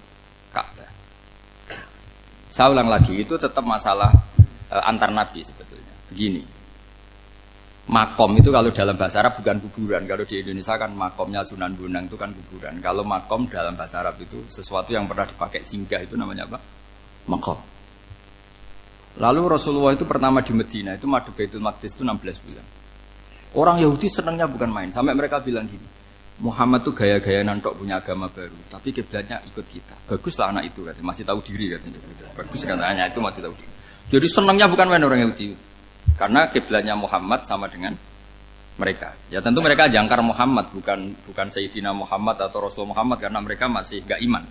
Ka'bah. Saya ulang lagi, itu tetap masalah antar nabi sebetulnya. Begini, Makom itu kalau dalam bahasa Arab bukan kuburan. Kalau di Indonesia kan makomnya Sunan Bonang itu kan kuburan. Kalau makom dalam bahasa Arab itu sesuatu yang pernah dipakai singgah, itu namanya apa? Makom. Lalu Rasulullah itu pertama di Medina itu madhep Baitul Maqdis itu 16 bulan. Orang Yahudi senangnya bukan main. Sampai mereka bilang gini, Muhammad tuh gaya-gaya nantok punya agama baru, tapi kiblatnya ikut kita. Baguslah anak itu katanya, masih tahu diri katanya. Bagus katanya itu masih tahu diri. Jadi senangnya bukan main orang Yahudi. Karena kiblatnya Muhammad sama dengan mereka. Ya tentu mereka jangkar Muhammad, bukan Sayyidina Muhammad atau Rasul Muhammad, karena mereka masih gak iman.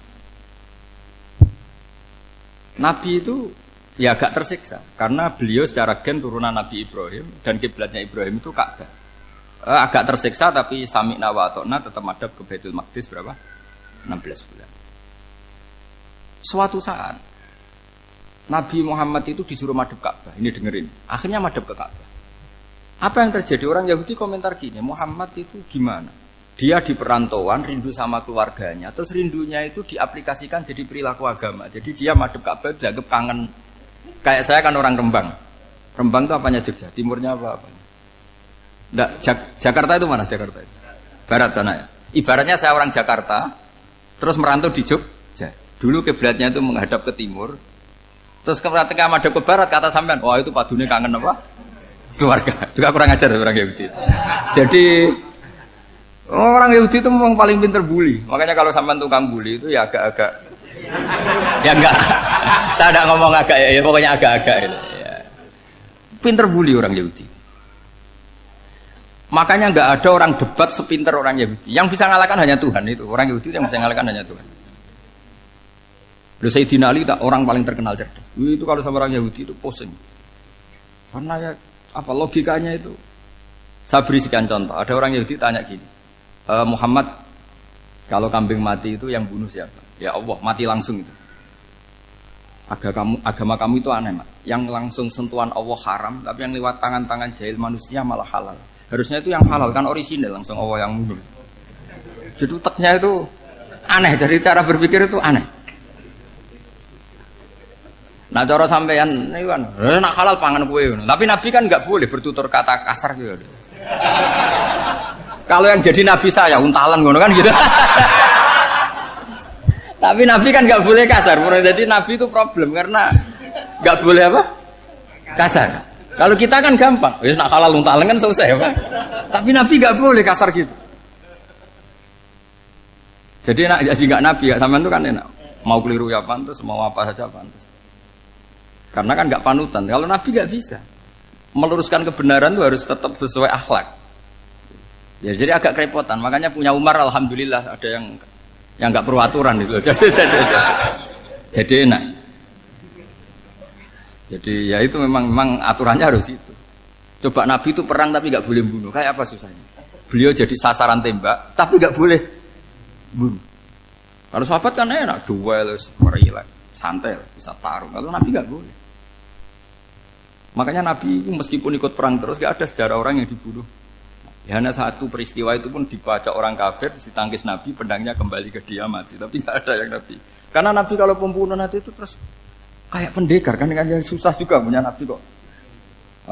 Nabi itu ya agak tersiksa karena beliau secara gen turunan Nabi Ibrahim dan kiblatnya Ibrahim itu Ka'bah. Agak tersiksa tapi sami'na wa ata'na tetap madhab ke Baitul Maqdis berapa? 16 bulan. Suatu saat Nabi Muhammad itu disuruh madhep Ka'bah. Ini dengerin. Akhirnya madhep ke Ka'bah. Apa yang terjadi? Orang Yahudi komentar gini, Muhammad itu gimana? Dia di perantauan, rindu sama keluarganya. Terus rindunya itu diaplikasikan jadi perilaku agama. Jadi dia madhep Ka'bah, dianggap kangen. Kayak saya kan orang Rembang. Rembang itu apanya Jogja? Timurnya apa? Nggak, Jakarta itu mana Jakarta itu? Barat sana ya? Ibaratnya saya orang Jakarta, terus merantau di Jogja. Dulu kiblatnya itu menghadap ke timur. Terus ketika madhep ke barat kata sampean, wah itu padune kangen apa? Keluarga. Juga kurang ajar orang Yahudi. Jadi orang Yahudi itu memang paling pinter bully. Makanya kalau sampean tukang bully itu ya agak-agak ya enggak. Saya enggak ngomong agak ya pokoknya agak-agak ya. Pinter bully orang Yahudi. Makanya enggak ada orang debat sepinter orang Yahudi. Yang bisa ngalahkan hanya Tuhan itu. Orang Yahudi yang bisa ngalahkan hanya Tuhan. Lalu Sayyidina Ali orang paling terkenal cerdas. Itu kalau sama orang Yahudi itu pusing. Karena ya apa logikanya itu? Saya beri sekian contoh. Ada orang Yahudi tanya gini, Muhammad, kalau kambing mati itu yang bunuh siapa? Ya Allah, mati langsung itu. Agama kamu itu aneh, Mak. Yang langsung sentuhan Allah haram, tapi yang lewat tangan-tangan jahil manusia malah halal. Harusnya itu yang halal kan orisinal, langsung Allah yang bunuh. Jadi uteknya itu aneh, dari cara berpikir itu aneh. Nah cara sampean ini kan, nak halal pangan kue. Tapi Nabi kan nggak boleh bertutur kata kasar gitu. Kalau yang jadi Nabi saya untalan ngono kan gitu. Tapi Nabi kan nggak boleh kasar. Jadi Nabi itu problem karena nggak boleh apa? Kasar. Kalau kita kan gampang, wis nak halal untalan kan selesai apa? Tapi Nabi nggak boleh kasar gitu. Jadi nggak Nabi, ya sampean itu kan enak. Mau keliru ya pantas, mau apa saja pantas. Karena kan nggak panutan. Kalau Nabi nggak bisa meluruskan kebenaran itu harus tetap sesuai akhlak. Ya jadi agak kerepotan. Makanya punya Umar alhamdulillah ada yang nggak perlu aturan itu. Jadi enak. Jadi ya itu memang aturannya harus itu. Coba Nabi itu perang tapi nggak boleh bunuh. Kayak apa susahnya? Beliau jadi sasaran tembak tapi nggak boleh bunuh. Kalau sahabat kan enak, duel, merilah, santai, bisa tarung. Kalau Nabi nggak boleh. Makanya Nabi meskipun ikut perang terus gak ada sejarah orang yang dibunuh. Ya, hanya satu peristiwa itu pun dibaca orang kafir, ditangkis Nabi, pedangnya kembali ke dia mati. Tapi gak ada yang Nabi. Karena Nabi kalau pembunuh nanti itu terus kayak pendekar kan susah juga punya Nabi kok.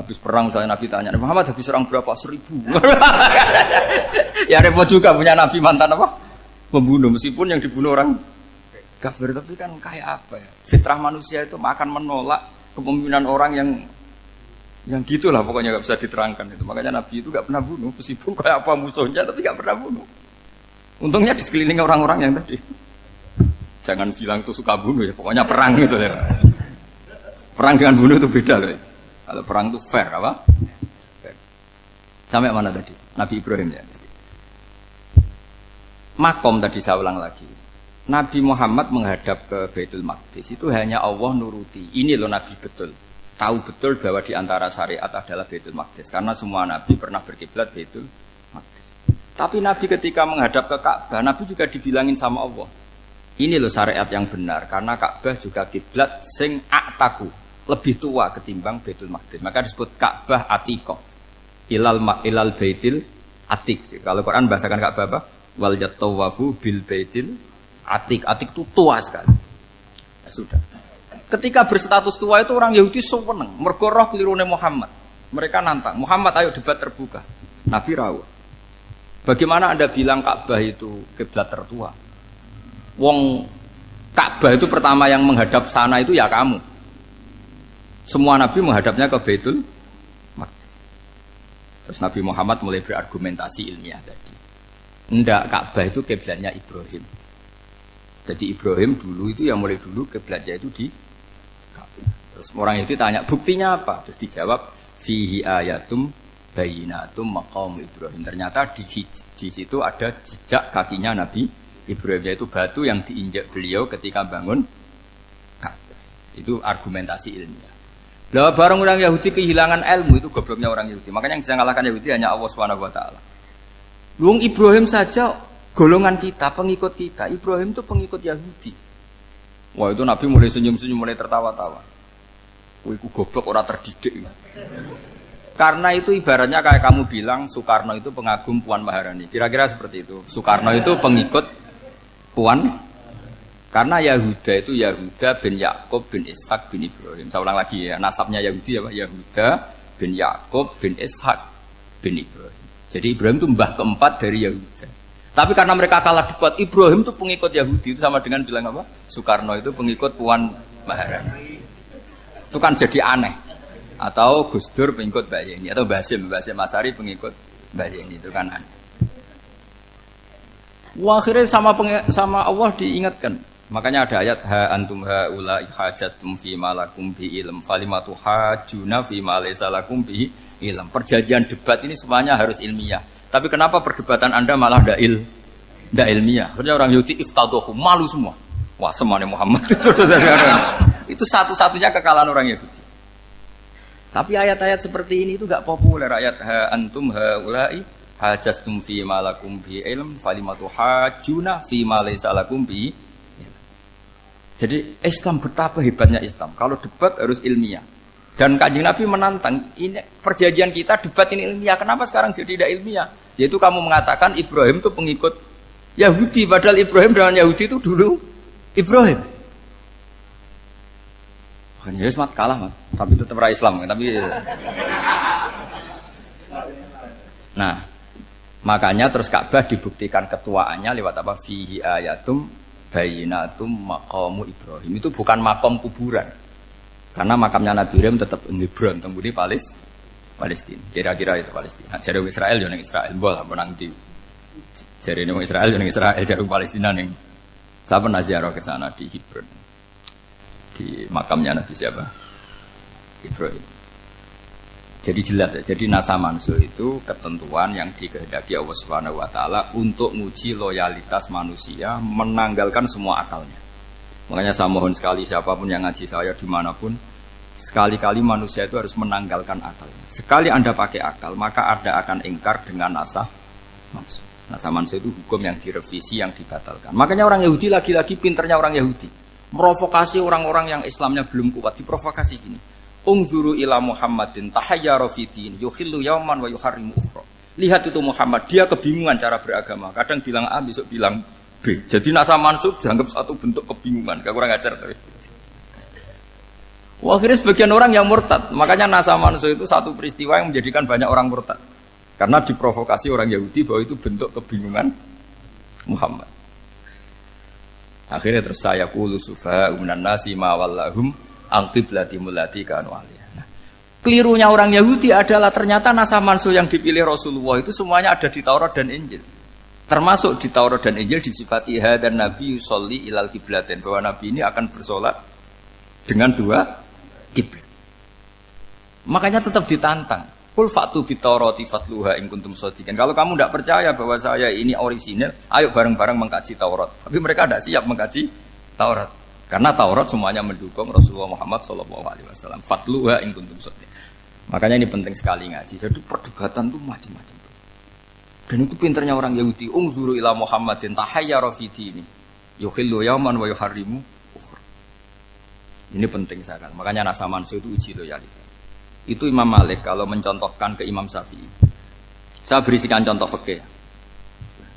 Habis perang misalnya Nabi tanya, Muhammad habis orang berapa? 1000. Ya repot juga punya Nabi mantan apa? Pembunuh meskipun yang dibunuh orang kafir, tapi kan kayak apa ya? Fitrah manusia itu akan menolak kepemimpinan orang yang gitulah pokoknya nggak bisa diterangkan itu. Makanya Nabi itu nggak pernah bunuh, meskipun kayak apa musuhnya tapi nggak pernah bunuh. Untungnya di sekeliling orang-orang yang tadi. Jangan bilang tuh suka bunuh ya, pokoknya perang gitu ya. Perang dengan bunuh itu beda loh. Kalau perang itu fair apa? Fair. Sampai mana tadi? Nabi Ibrahim ya. Makom tadi saya ulang lagi. Nabi Muhammad menghadap ke Baitul Maqdis itu hanya Allah nuruti. Ini loh Nabi betul. Tahu betul bahwa di antara syariat adalah Baitul Maqdis. Karena semua Nabi pernah berkiblat Baitul Maqdis. Tapi Nabi ketika menghadap ke Ka'bah, Nabi juga dibilangin sama Allah. Ini loh syariat yang benar. Karena Ka'bah juga kiblat sing a'taku. Lebih tua ketimbang Baitul Maqdis. Maka disebut Ka'bah Atiqah. Ilal Baitil Atiq. Kalau Quran bahasakan Ka'bah apa? Wal yatawafu bil Baitil Atiq. Atiq itu tua sekali. Ya sudah. Ketika berstatus tua itu orang Yahudi seneng, mergo roh kelirune Muhammad. Mereka nantang, Muhammad ayo debat terbuka. Nabi rawuh. Bagaimana Anda bilang Ka'bah itu kiblat tertua? Wong Ka'bah itu pertama yang menghadap sana itu ya kamu. Semua Nabi menghadapnya ke Baitul Maqdis. Terus Nabi Muhammad mulai berargumentasi ilmiah tadi. Enggak, Ka'bah itu kiblatnya Ibrahim. Jadi Ibrahim dulu itu yang mulai dulu kiblatnya itu di Ka'bah. Terus orang itu tanya, buktinya apa? Terus dijawab, fihi ayatum bayinatum maqam Ibrahim. Ternyata di situ ada jejak kakinya Nabi Ibrahim, yaitu batu yang diinjak beliau ketika bangun Ka'bah. Itu argumentasi ilmiah. Lah bareng orang Yahudi kehilangan ilmu, itu gobloknya orang Yahudi. Makanya yang bisa mengalahkan Yahudi hanya Allah Subhanahu wa taala. Luang Ibrahim saja golongan kita, pengikut kita. Ibrahim itu pengikut Yahudi. Wah, itu Nabi mulai senyum-senyum, mulai tertawa-tawa. Wah, itu goblok, orang terdidik. Karena itu ibaratnya kayak kamu bilang Soekarno itu pengagum Puan Maharani. Kira-kira seperti itu. Soekarno itu pengikut Puan. Karena Yahuda itu Yahuda bin Yakub bin Ishak bin Ibrahim. Saya ulang lagi ya, nasabnya Yahudi ya Pak. Yahuda bin Yakub bin Ishak bin Ibrahim. Jadi Ibrahim itu mbah keempat dari Yahuda. Tapi karena mereka kalah debat, Ibrahim itu pengikut Yahudi, itu sama dengan bilang apa? Soekarno itu pengikut Puan Maharani. Itu kan jadi aneh. Atau Gus Dur pengikut Mbak Yeni, atau Basim Masari pengikut Mbak Yeni, itu kan aneh. Wah, akhirnya sama Allah diingatkan. Makanya ada ayat ha antum haula hajatum fi ma lakum bi ilm falimatu hajuna fi ma laysa lakum bi ilm. Perjanjian debat ini semuanya harus ilmiah. Tapi kenapa perdebatan Anda malah ndak ilmiah? Karena orang Yahudi iftadohu, malu semua. Wah, semuanya Muhammad itu satu-satunya kekalahan orang Yahudi. Tapi ayat-ayat seperti ini itu enggak populer. Ayat ha antum haula'i hajastum fi ma lakum bi ilm falimatu hajuna fi ma laysa lakum bi. Jadi Islam, betapa hebatnya Islam. Kalau debat harus ilmiah. Dan Kanjeng Nabi menantang, ini perjanjian kita debat ini ilmiah. Kenapa sekarang jadi tidak ilmiah? Yaitu kamu mengatakan Ibrahim itu pengikut Yahudi, padahal Ibrahim dengan Yahudi itu dulu Ibrahim. Makanya ya mat kalah, mat. Tapi tetap ra Islam. Tapi nah, makanya terus Ka'bah dibuktikan ketuaannya lewat apa? Fihi ayatum bayinatum maqamu Ibrahim. Itu bukan makam kuburan. Karena makamnya Nabi Ibrahim tetap di Hebron, temudi Palestina. Kira-kira itu Palestina. Jare Israel yo ning Israel, mbah menang di. Jare ning Israel yo ning Israel, jare Palestina ning. Saben ziarah ke sana di Hebron. Di makamnya Nabi siapa? Ibrahim. Jadi jelas ya. Jadi nasa mansuh itu ketentuan yang dikehendaki Allah Subhanahu wa taala untuk menguji loyalitas manusia, menanggalkan semua akalnya. Makanya saya mohon sekali siapapun yang ngaji saya dimanapun, sekali-kali manusia itu harus menanggalkan akalnya. Sekali Anda pakai akal, maka Anda akan ingkar dengan nasa mansuh. Nasa mansuh itu hukum yang direvisi, yang dibatalkan. Makanya orang Yahudi lagi-lagi pinternya orang Yahudi, merovokasi orang-orang yang Islamnya belum kuat, diprovokasi gini. Ungzuru ila Muhammadin tahayyara fi din yukhillu yawman wa yuharrimu ukhra. Lihat itu Muhammad, dia kebingungan cara beragama. Kadang bilang A, besok bilang B. Jadi nasa mansub dianggap satu bentuk kebingungan. Gak kurang ajar tapi. Wah, akhirnya sebagian orang yang murtad. Makanya nasa mansub itu satu peristiwa yang menjadikan banyak orang murtad. Karena diprovokasi orang Yahudi bahwa itu bentuk kebingungan Muhammad. Akhirnya terus saya qulu sufaha minan nasi ma wallahum angqiblati mulati kanu aliyah. Nah, kelirunya orang Yahudi adalah ternyata nasa mansuh yang dipilih Rasulullah itu semuanya ada di Taurat dan Injil. Termasuk di Taurat dan Injil disifati dan Nabi yusolli ilal kiblatin, bahwa Nabi ini akan bersolat dengan dua kiblat. Makanya tetap ditantang. Qul fa'tu bitaurati fatluha in kuntum shadiqin. Kalau kamu tidak percaya bahwa saya ini orisinil, ayo bareng-bareng mengkaji Taurat. Tapi mereka tidak siap mengkaji Taurat. Karena Taurat semuanya mendukung Rasulullah Muhammad SAW. Fatluha in kuntum shadiqin. Makanya ini penting sekali ngaji. Jadi perdebatan itu macam-macam. Dan itu pinternya orang Yahudi. Ungzuru ila Muhammadin tahayyara fi dini yukhillu yawman wa yuharrimu ukhra. Ini penting sekali. Makanya nasa mansuh itu uji loyalitas. Itu Imam Malik kalau mencontohkan ke Imam Syafi'i. Saya berisikan contoh fikih.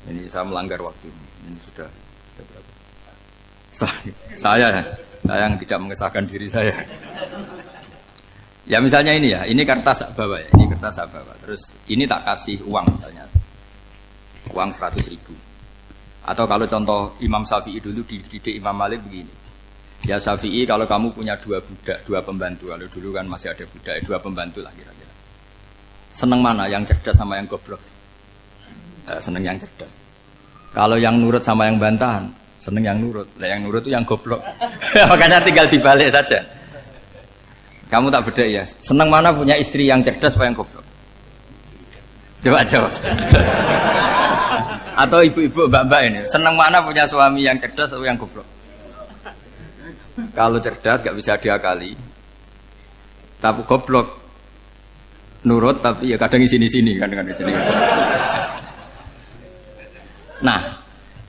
Ini saya melanggar waktu. Ini sudah berapa? Saya yang tidak mengesahkan diri saya. Ya misalnya ini ya, ini kertas sak bawa ya, ini kertas sak bawa. Terus ini tak kasih uang misalnya, uang 100.000. Atau kalau contoh Imam Syafi'i dulu dididik Imam Malik begini. Ya Syafi'i, kalau kamu punya 2 budak, 2 pembantu, kalau dulu kan masih ada budak, 2 pembantu lah kira-kira. Seneng mana, yang cerdas sama yang goblok? Seneng yang cerdas. Kalau yang nurut sama yang bantahan, seneng yang nurut. Lah yang nurut itu yang goblok. Makanya tinggal dibalik saja. Kamu tak beda ya. Seneng mana punya istri yang cerdas apa yang goblok? Coba jawab. Atau ibu-ibu mbak-mbak ini, seneng mana punya suami yang cerdas atau yang goblok? Kalau cerdas gak bisa diakali. Tapi goblok nurut tapi ya kadang di sini-sini kan di sini. Nah,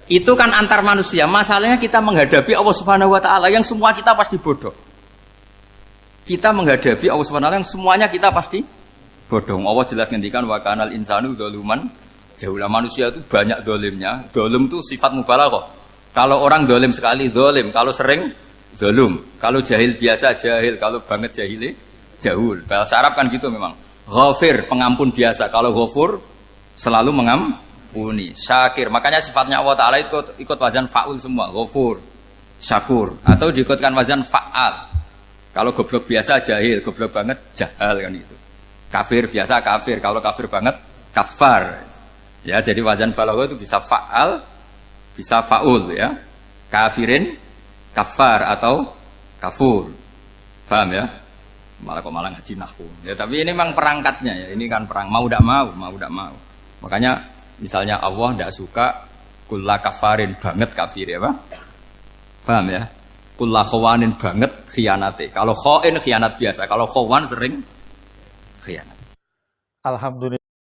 itu kan antar manusia. Masalahnya kita menghadapi Allah Subhanahu wa taala yang semua kita pasti bodoh. Kita menghadapi Allah Subhanahu wa taala yang semuanya kita pasti bodoh. Allah jelas ngendikan wa kanal insanu dzaluman jauhlah, manusia itu banyak dolimnya. Dolim itu sifat mubalaghah. Kalau orang dolim sekali dolim, kalau sering zalum, kalau jahil biasa jahil, kalau banget jahili jahul. Bahasa Arab kan gitu memang. Ghafir pengampun biasa, kalau ghafur selalu mengampuni. Syakir, makanya sifatnya Allah Taala ikut wazan faul semua. Ghafur, syakur, atau diikutkan wazan faal. Kalau goblok biasa jahil, goblok banget jahal kan itu. Kafir biasa kafir, kalau kafir banget kafar. Ya, jadi wazan balaghah itu bisa faal, bisa faul ya. Kafirin, kafar atau kafur. Paham ya? Malah ngaji nahwu. Ya, tapi ini memang perangkatnya ya. Ini kan perang mau tidak mau. Makanya misalnya Allah tidak suka kulla kafarin banget kafir ya, Pak. Paham ya? Kulla khawanin banget khianate. Kalau khain khianat biasa, kalau khawan sering khianat. Alhamdulillah.